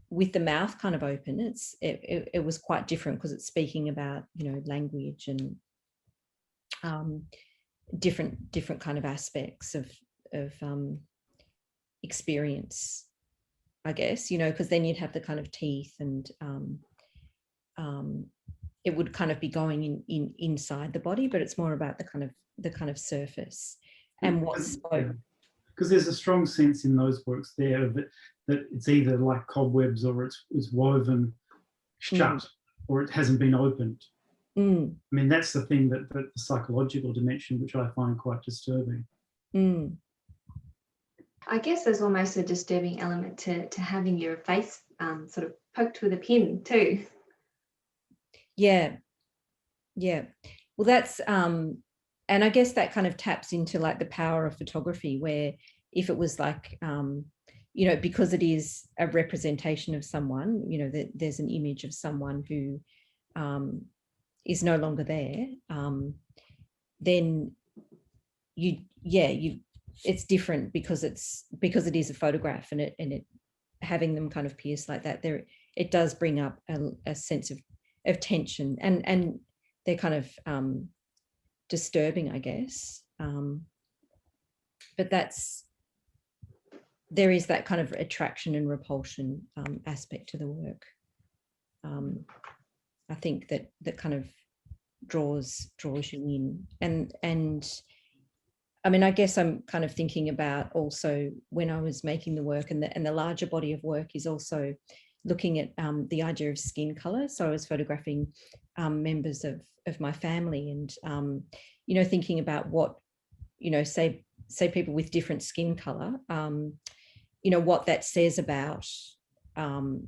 with the mouth kind of open, it was quite different because it's speaking about, you know, language and different kind of aspects of experience, I guess, you know, because then you'd have the kind of teeth and it would kind of be going inside the body, but it's more about the kind of surface and what's because there's a strong sense in those works there that it's either like cobwebs or it's woven shut or it hasn't been opened. I mean, that's the thing, that the psychological dimension, which I find quite disturbing. I guess there's almost a disturbing element to having your face sort of poked with a pin too. Yeah. Well, that's and I guess that kind of taps into like the power of photography, where if it was like you know, because it is a representation of someone, you know, that there's an image of someone who is no longer there, then it's different because it is a photograph, and it having them kind of pierced like that, there it does bring up a sense of tension, and they're kind of disturbing, I guess, but there is that kind of attraction and repulsion aspect to the work. I think that kind of draws you in, and I mean, I guess I'm kind of thinking about also when I was making the work, and the larger body of work is also looking at the idea of skin color. So I was photographing members of my family, and you know, thinking about what, you know, say people with different skin color, you know, what that says about an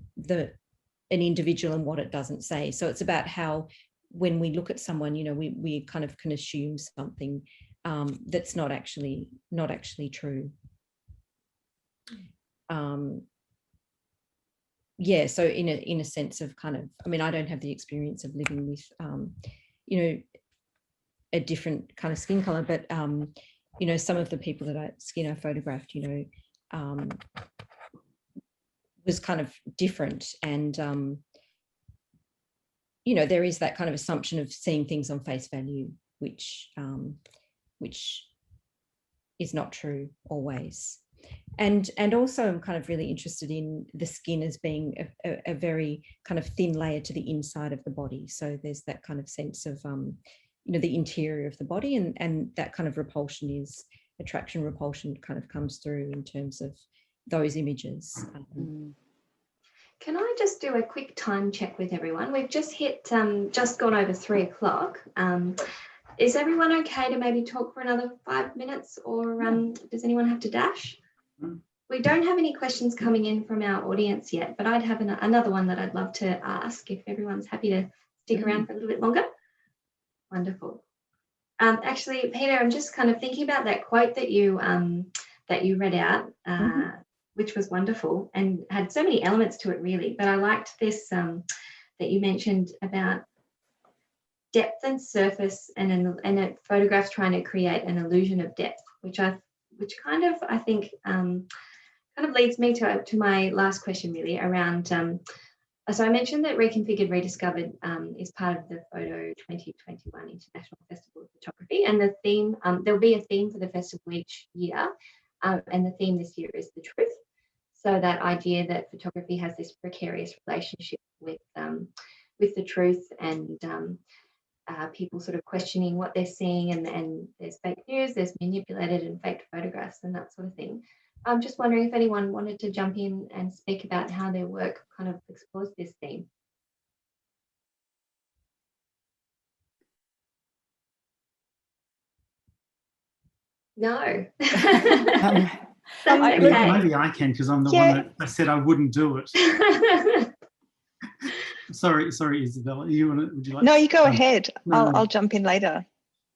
individual and what it doesn't say. So it's about how when we look at someone, you know, we kind of can assume something that's not actually true. Yeah, so in a sense of kind of, I mean, I don't have the experience of living with you know, a different kind of skin color, but you know, some of the people that I photographed, you know, was kind of different, and you know, there is that kind of assumption of seeing things on face value, which is not true always. And also I'm kind of really interested in the skin as being a very kind of thin layer to the inside of the body. So there's that kind of sense of you know, the interior of the body, and that kind of attraction repulsion kind of comes through in terms of those images. Can I just do a quick time check with everyone? We've just hit just gone over 3 o'clock. Is everyone okay to maybe talk for another 5 minutes, or does anyone have to dash? We don't have any questions coming in from our audience yet, but I'd have another one that I'd love to ask if everyone's happy to stick around for a little bit longer. Wonderful. Actually, Peter, I'm just kind of thinking about that quote that you read out, which was wonderful and had so many elements to it, really. But I liked this that you mentioned about depth and surface, and a photograph trying to create an illusion of depth, which kind of, I think, kind of leads me to my last question, really, around So I mentioned that Reconfigured Rediscovered is part of the Photo 2021 International Festival of Photography, and the theme, there'll be a theme for the festival each year, and the theme this year is the truth. So that idea that photography has this precarious relationship with the truth, and people sort of questioning what they're seeing, and there's fake news, there's manipulated and faked photographs and that sort of thing. I'm just wondering if anyone wanted to jump in and speak about how their work kind of explores this theme. No. That's okay. Maybe I can, because I'm the one that I said I wouldn't do it. Sorry, Isabella. Would you like? No, you go ahead. No. I'll jump in later.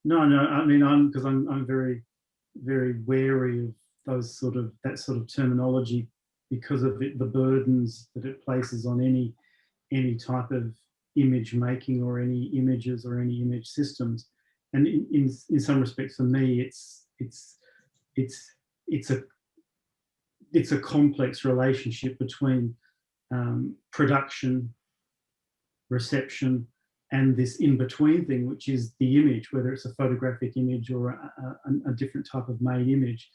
No. I mean, I'm very, very wary of that sort of terminology, because of the burdens that it places on any type of image making, or any images, or any image systems. And in some respects, for me, it's a complex relationship between production, reception, and this in-between thing, which is the image, whether it's a photographic image or a different type of made image,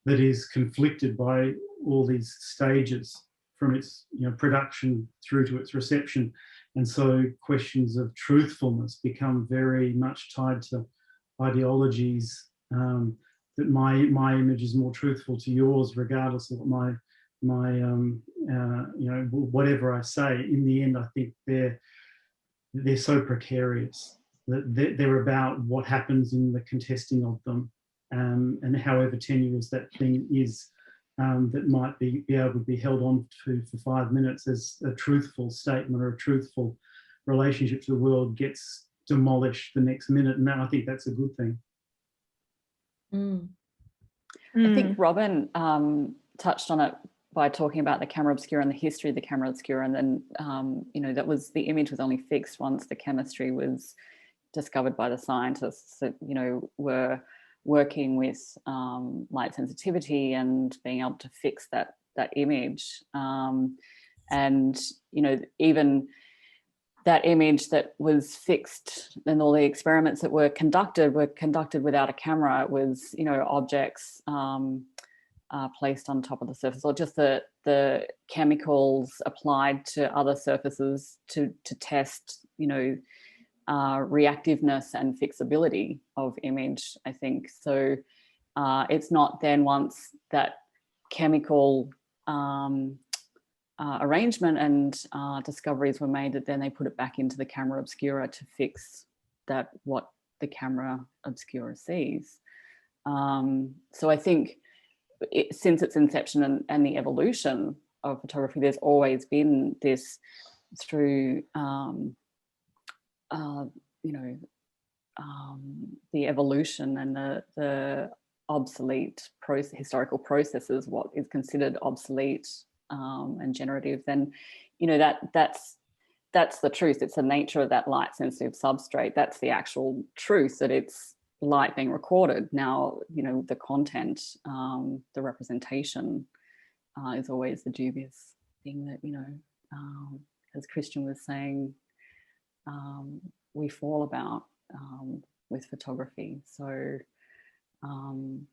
that is conflicted by all these stages, from its production through to its reception. And so questions of truthfulness become very much tied to ideologies, that my image is more truthful to yours, regardless of what whatever I say. In the end, I think they're so precarious that they're about what happens in the contesting of them, and however tenuous that thing is, that might be able to be held on to for 5 minutes as a truthful statement or a truthful relationship to the world, gets demolished the next minute. And I think that's a good thing. I think Robin touched on it by talking about the camera obscura and the history of the camera obscura, and then that was, the image was only fixed once the chemistry was discovered by the scientists that were working with light sensitivity and being able to fix that image, and even that image that was fixed, and all the experiments that were conducted without a camera. It was objects placed on top of the surface, or just the chemicals applied to other surfaces to test reactiveness and fixability of image, I think. So it's not then, once that chemical arrangement and discoveries were made, that then they put it back into the camera obscura to fix that, what the camera obscura sees. So I think since its inception and the evolution of photography, there's always been this, through the evolution and the obsolete historical processes, what is considered obsolete and generative, then that's the truth. It's the nature of that light sensitive substrate. That's the actual truth, that it's light being recorded. Now the content, the representation is always the dubious thing that as Christian was saying, we fall about with photography. So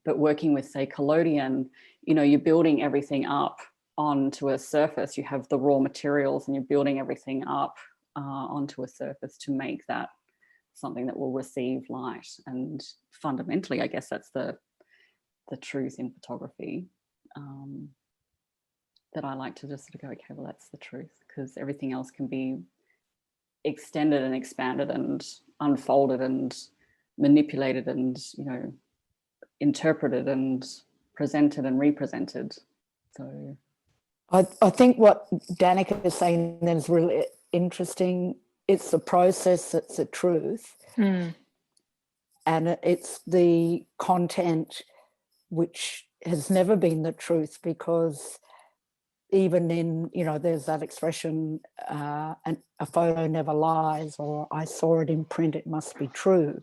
but working with, say, collodion, you're building everything up onto a surface. You have the raw materials and you're building everything up onto a surface to make that something that will receive light. And fundamentally, I guess that's the truth in photography, that I like to just sort of go, okay, well, that's the truth, because everything else can be extended and expanded and unfolded and manipulated and interpreted and presented and represented. So I think what Danica is saying then is really interesting. It's the process that's the truth, and it's the content which has never been the truth, because even in, there's that expression, a photo never lies, or I saw it in print, it must be true.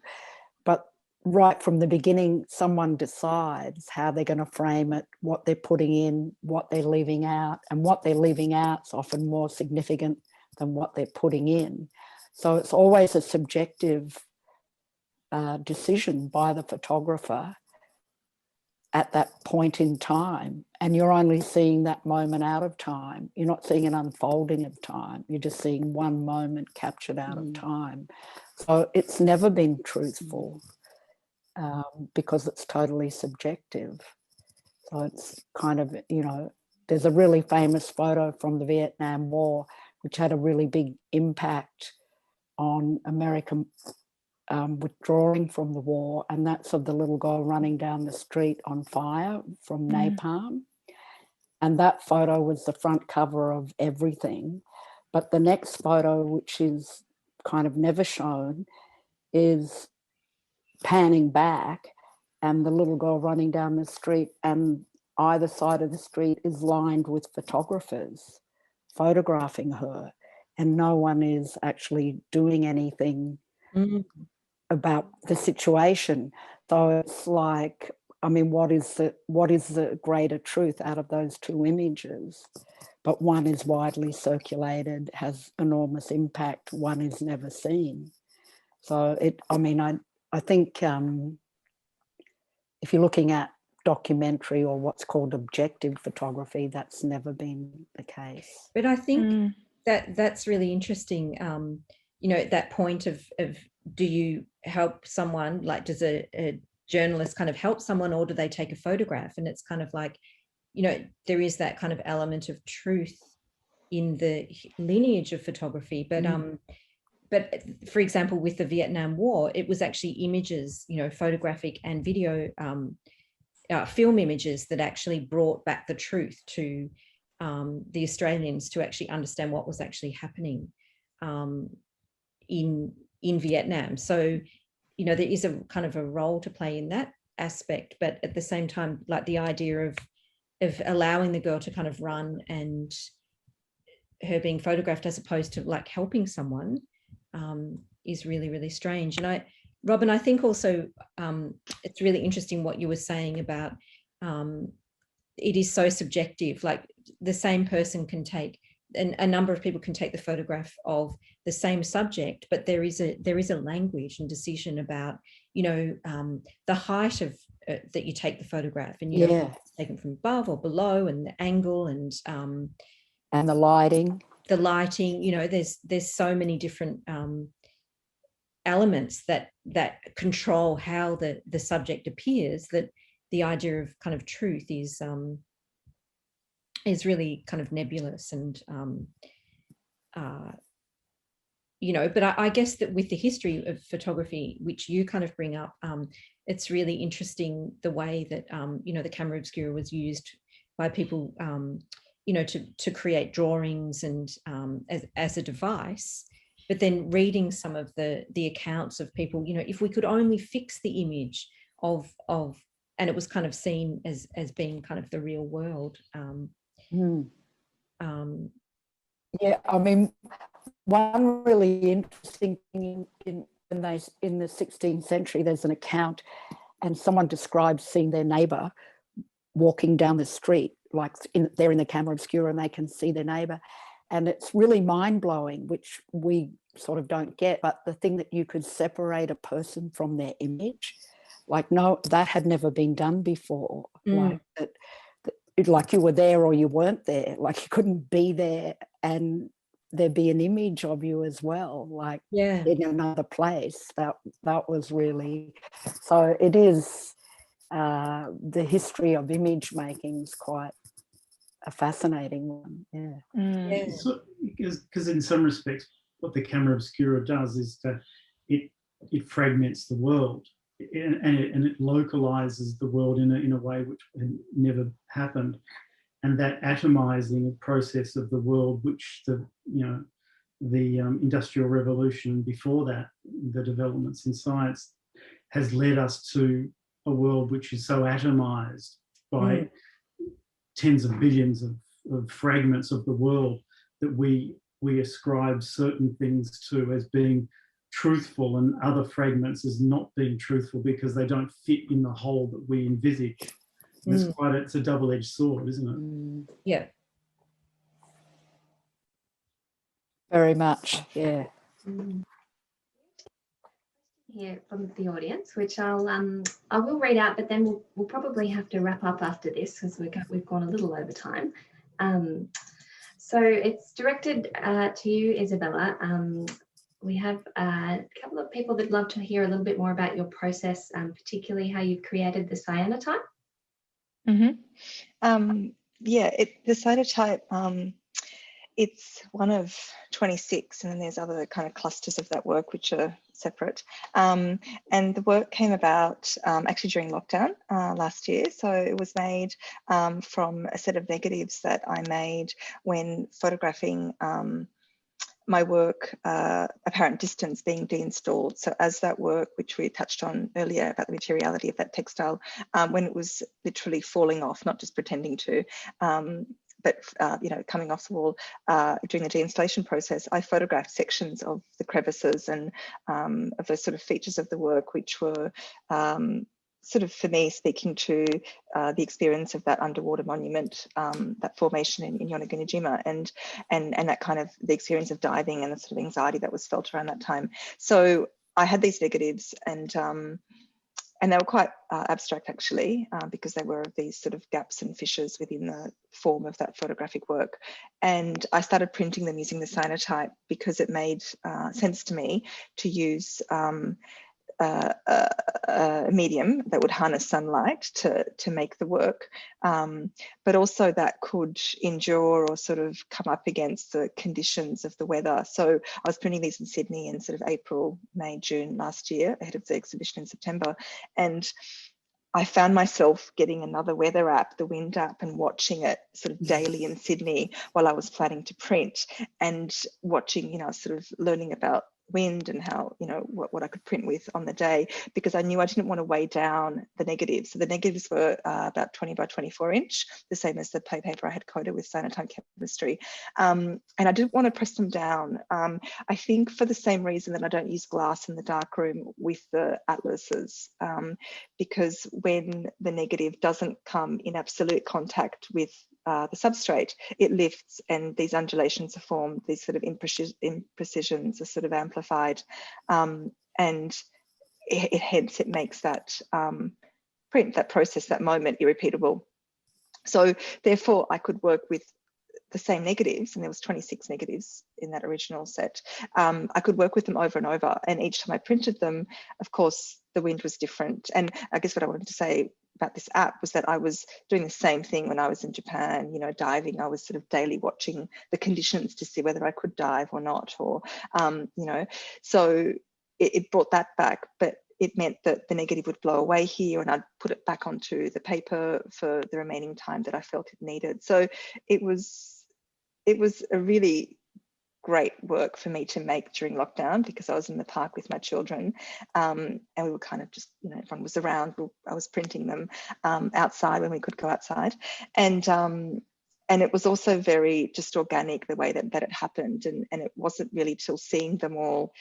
But right from the beginning, someone decides how they're going to frame it, what they're putting in, what they're leaving out, and what they're leaving out is often more significant than what they're putting in. So it's always a subjective decision by the photographer at that point in time, and you're only seeing that moment out of time. You're not seeing an unfolding of time, you're just seeing one moment captured out of time. So it's never been truthful because it's totally subjective. So it's kind of, you know, there's a really famous photo from the Vietnam War which had a really big impact on American withdrawing from the war, and that's of the little girl running down the street on fire from napalm. And that photo was the front cover of everything. But the next photo, which is kind of never shown, is panning back and the little girl running down the street, and either side of the street is lined with photographers photographing her, and no one is actually doing anything about the situation. So it's like, I mean, what is the greater truth out of those two images? But one is widely circulated, has enormous impact, one is never seen. So I think if you're looking at documentary or what's called objective photography, that's never been the case. But I think that's really interesting. You know, that point of do you help someone, like does a journalist kind of help someone, or do they take a photograph? And it's kind of like, you know, there is that kind of element of truth in the lineage of photography. But for example, with the Vietnam War, it was actually images, you know, photographic and video film images that actually brought back the truth to the Australians to actually understand what was actually happening in Vietnam. So, you know, there is a kind of a role to play in that aspect, but at the same time, like the idea of allowing the girl to kind of run and her being photographed as opposed to like helping someone is really, really strange. And Robin, I think also it's really interesting what you were saying about it is so subjective. Like the same person can take, and a number of people can take the photograph of the same subject, but there is a language and decision about, you know, the height of that you take the photograph, and you know, it's taken from above or below, and the angle and the lighting. The lighting, you know, there's so many different elements that control how the subject appears, that the idea of kind of truth is really kind of nebulous. And you know, but I guess that with the history of photography, which you kind of bring up, it's really interesting the way that you know, the camera obscura was used by people you know, to create drawings and as a device. But then reading some of the accounts of people, you know, if we could only fix the image of and it was kind of seen as being kind of the real world. Yeah, I mean, one really interesting thing in the 16th century, there's an account, and someone describes seeing their neighbour walking down the street, like they're in the camera obscura and they can see their neighbour. And it's really mind-blowing, which we sort of don't get. But the thing that you could separate a person from their image, like, no, that had never been done before. Like that, like you were there or you weren't there. Like you couldn't be there and there'd be an image of you as well, like in another place. That was really, so it is, the history of image making is quite a fascinating one. Because in some respects, what the camera obscura does is that it fragments the world, and it localizes the world in a way which never happened. And that atomizing process of the world, which the Industrial Revolution, before that, the developments in science, has led us to a world which is so atomized by tens of billions of fragments of the world that we ascribe certain things to as being truthful and other fragments as not being truthful because they don't fit in the whole that we envisage. It's a double-edged sword, isn't it? Yeah. Very much, yeah. Here from the audience, which I will read out, but then we'll probably have to wrap up after this because we've gone a little over time. So it's directed to you, Isabella. We have a couple of people that'd love to hear a little bit more about your process, particularly how you've created the cyanotype. Yeah, the cyanotype, it's one of 26, and then there's other kind of clusters of that work which are separate. And the work came about actually during lockdown last year. So it was made from a set of negatives that I made when photographing my work, apparent distance being deinstalled. So as that work, which we touched on earlier about the materiality of that textile, when it was literally falling off, not just pretending to, but you know, coming off the wall during the deinstallation process, I photographed sections of the crevices and of those sort of features of the work, which were sort of, for me, speaking to the experience of that underwater monument, that formation in Yonaguni-jima, and that kind of the experience of diving and the sort of anxiety that was felt around that time. So I had these negatives, and they were quite abstract actually, because they were these sort of gaps and fissures within the form of that photographic work. And I started printing them using the cyanotype because it made sense to me to use a medium that would harness sunlight to make the work, but also that could endure or sort of come up against the conditions of the weather. So I was printing these in Sydney in sort of April, May, June last year, ahead of the exhibition in September. And I found myself getting another weather app, the wind app, and watching it sort of daily in Sydney while I was planning to print, and watching, you know, sort of learning about wind and how, you know, what I could print with on the day, because I knew I didn't want to weigh down the negatives. So the negatives were about 20 by 24 inch, the same as the play paper I had coated with Cyanotype chemistry. And I didn't want to press them down. I think for the same reason that I don't use glass in the darkroom with the atlases, because when the negative doesn't come in absolute contact with the substrate, it lifts, and these undulations are formed, these sort of imprecisions are sort of amplified, and hence it makes that print, that process, that moment irrepeatable. So therefore I could work with the same negatives, and there was 26 negatives in that original set. I could work with them over and over, and each time I printed them, of course, the wind was different. And I guess what I wanted to say about this app was that I was doing the same thing when I was in Japan, you know, diving. I was sort of daily watching the conditions to see whether I could dive or not, or, you know, so it brought that back, but it meant that the negative would blow away here, and I'd put it back onto the paper for the remaining time that I felt it needed. So it was a really great work for me to make during lockdown, because I was in the park with my children, and we were kind of just, you know, everyone was around. I was printing them outside when we could go outside, and it was also very just organic the way that it happened, and it wasn't really till seeing them all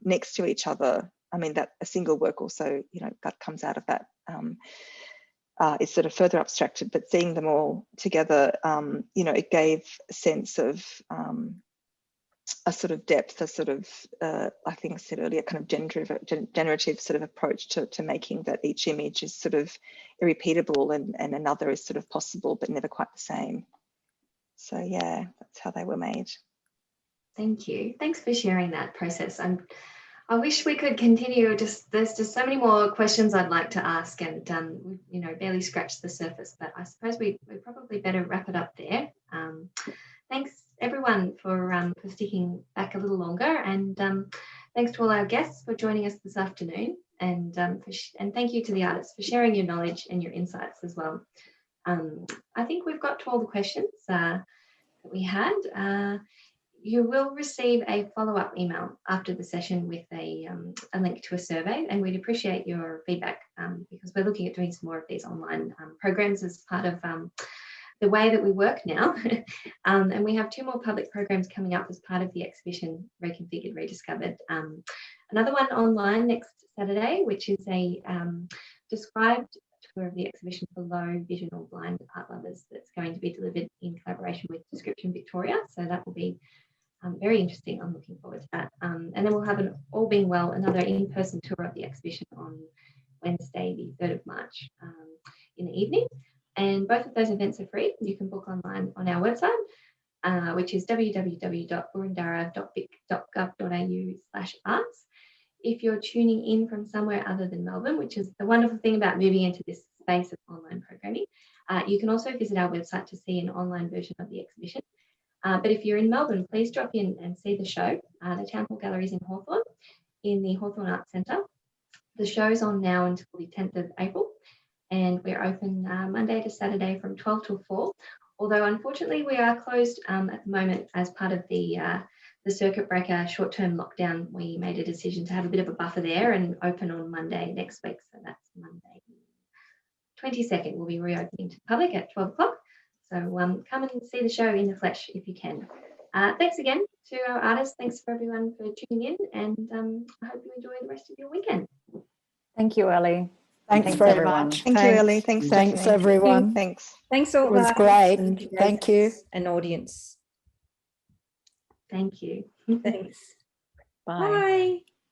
next to each other. I mean, that a single work also, you know, that comes out of that. It's sort of further abstracted, but seeing them all together, you know, it gave a sense of a sort of depth, a sort of, I think I said earlier, kind of generative sort of approach to making that each image is sort of irrepeatable, and another is sort of possible, but never quite the same. So yeah, that's how they were made. Thank you. Thanks for sharing that process. I wish we could continue. There's just so many more questions I'd like to ask, and we've, you know, barely scratched the surface. But I suppose we probably better wrap it up there. Thanks everyone for sticking back a little longer, and thanks to all our guests for joining us this afternoon, and thank you to the artists for sharing your knowledge and your insights as well. I think we've got to all the questions that we had. You will receive a follow-up email after the session with a link to a survey, and we'd appreciate your feedback, because we're looking at doing some more of these online programs as part of the way that we work now. And we have 2 more public programs coming up as part of the exhibition Reconfigured Rediscovered. Another one online next Saturday, which is a described tour of the exhibition for low vision or blind art lovers, that's going to be delivered in collaboration with Description Victoria. So that will be Very interesting. I'm looking forward to that. And then we'll have, all being well, another in-person tour of the exhibition on Wednesday, the 3rd of March in the evening. And both of those events are free. You can book online on our website, which is www.burundara.vic.gov.au/arts. If you're tuning in from somewhere other than Melbourne, which is the wonderful thing about moving into this space of online programming, you can also visit our website to see an online version of the exhibition. But if you're in Melbourne, please drop in and see the show. The Town Hall Galleries in Hawthorn, in the Hawthorn Arts Centre. The show's on now until the 10th of April, and we're open Monday to Saturday from 12 till 4. Although unfortunately we are closed at the moment as part of the circuit breaker short-term lockdown. We made a decision to have a bit of a buffer there and open on Monday next week. So that's Monday 22nd. We'll be reopening to the public at 12 o'clock. So come and see the show in the flesh if you can. Thanks again to our artists. Thanks for everyone for tuning in, and I hope you enjoy the rest of your weekend. Thank you, Ellie. Thanks very everyone. much. Thank you, Ellie. Thanks, Thanks, Stephanie. everyone. Thanks. Thanks all. It was great. Thank you. And audience. Thank you. Thanks. Bye. Bye.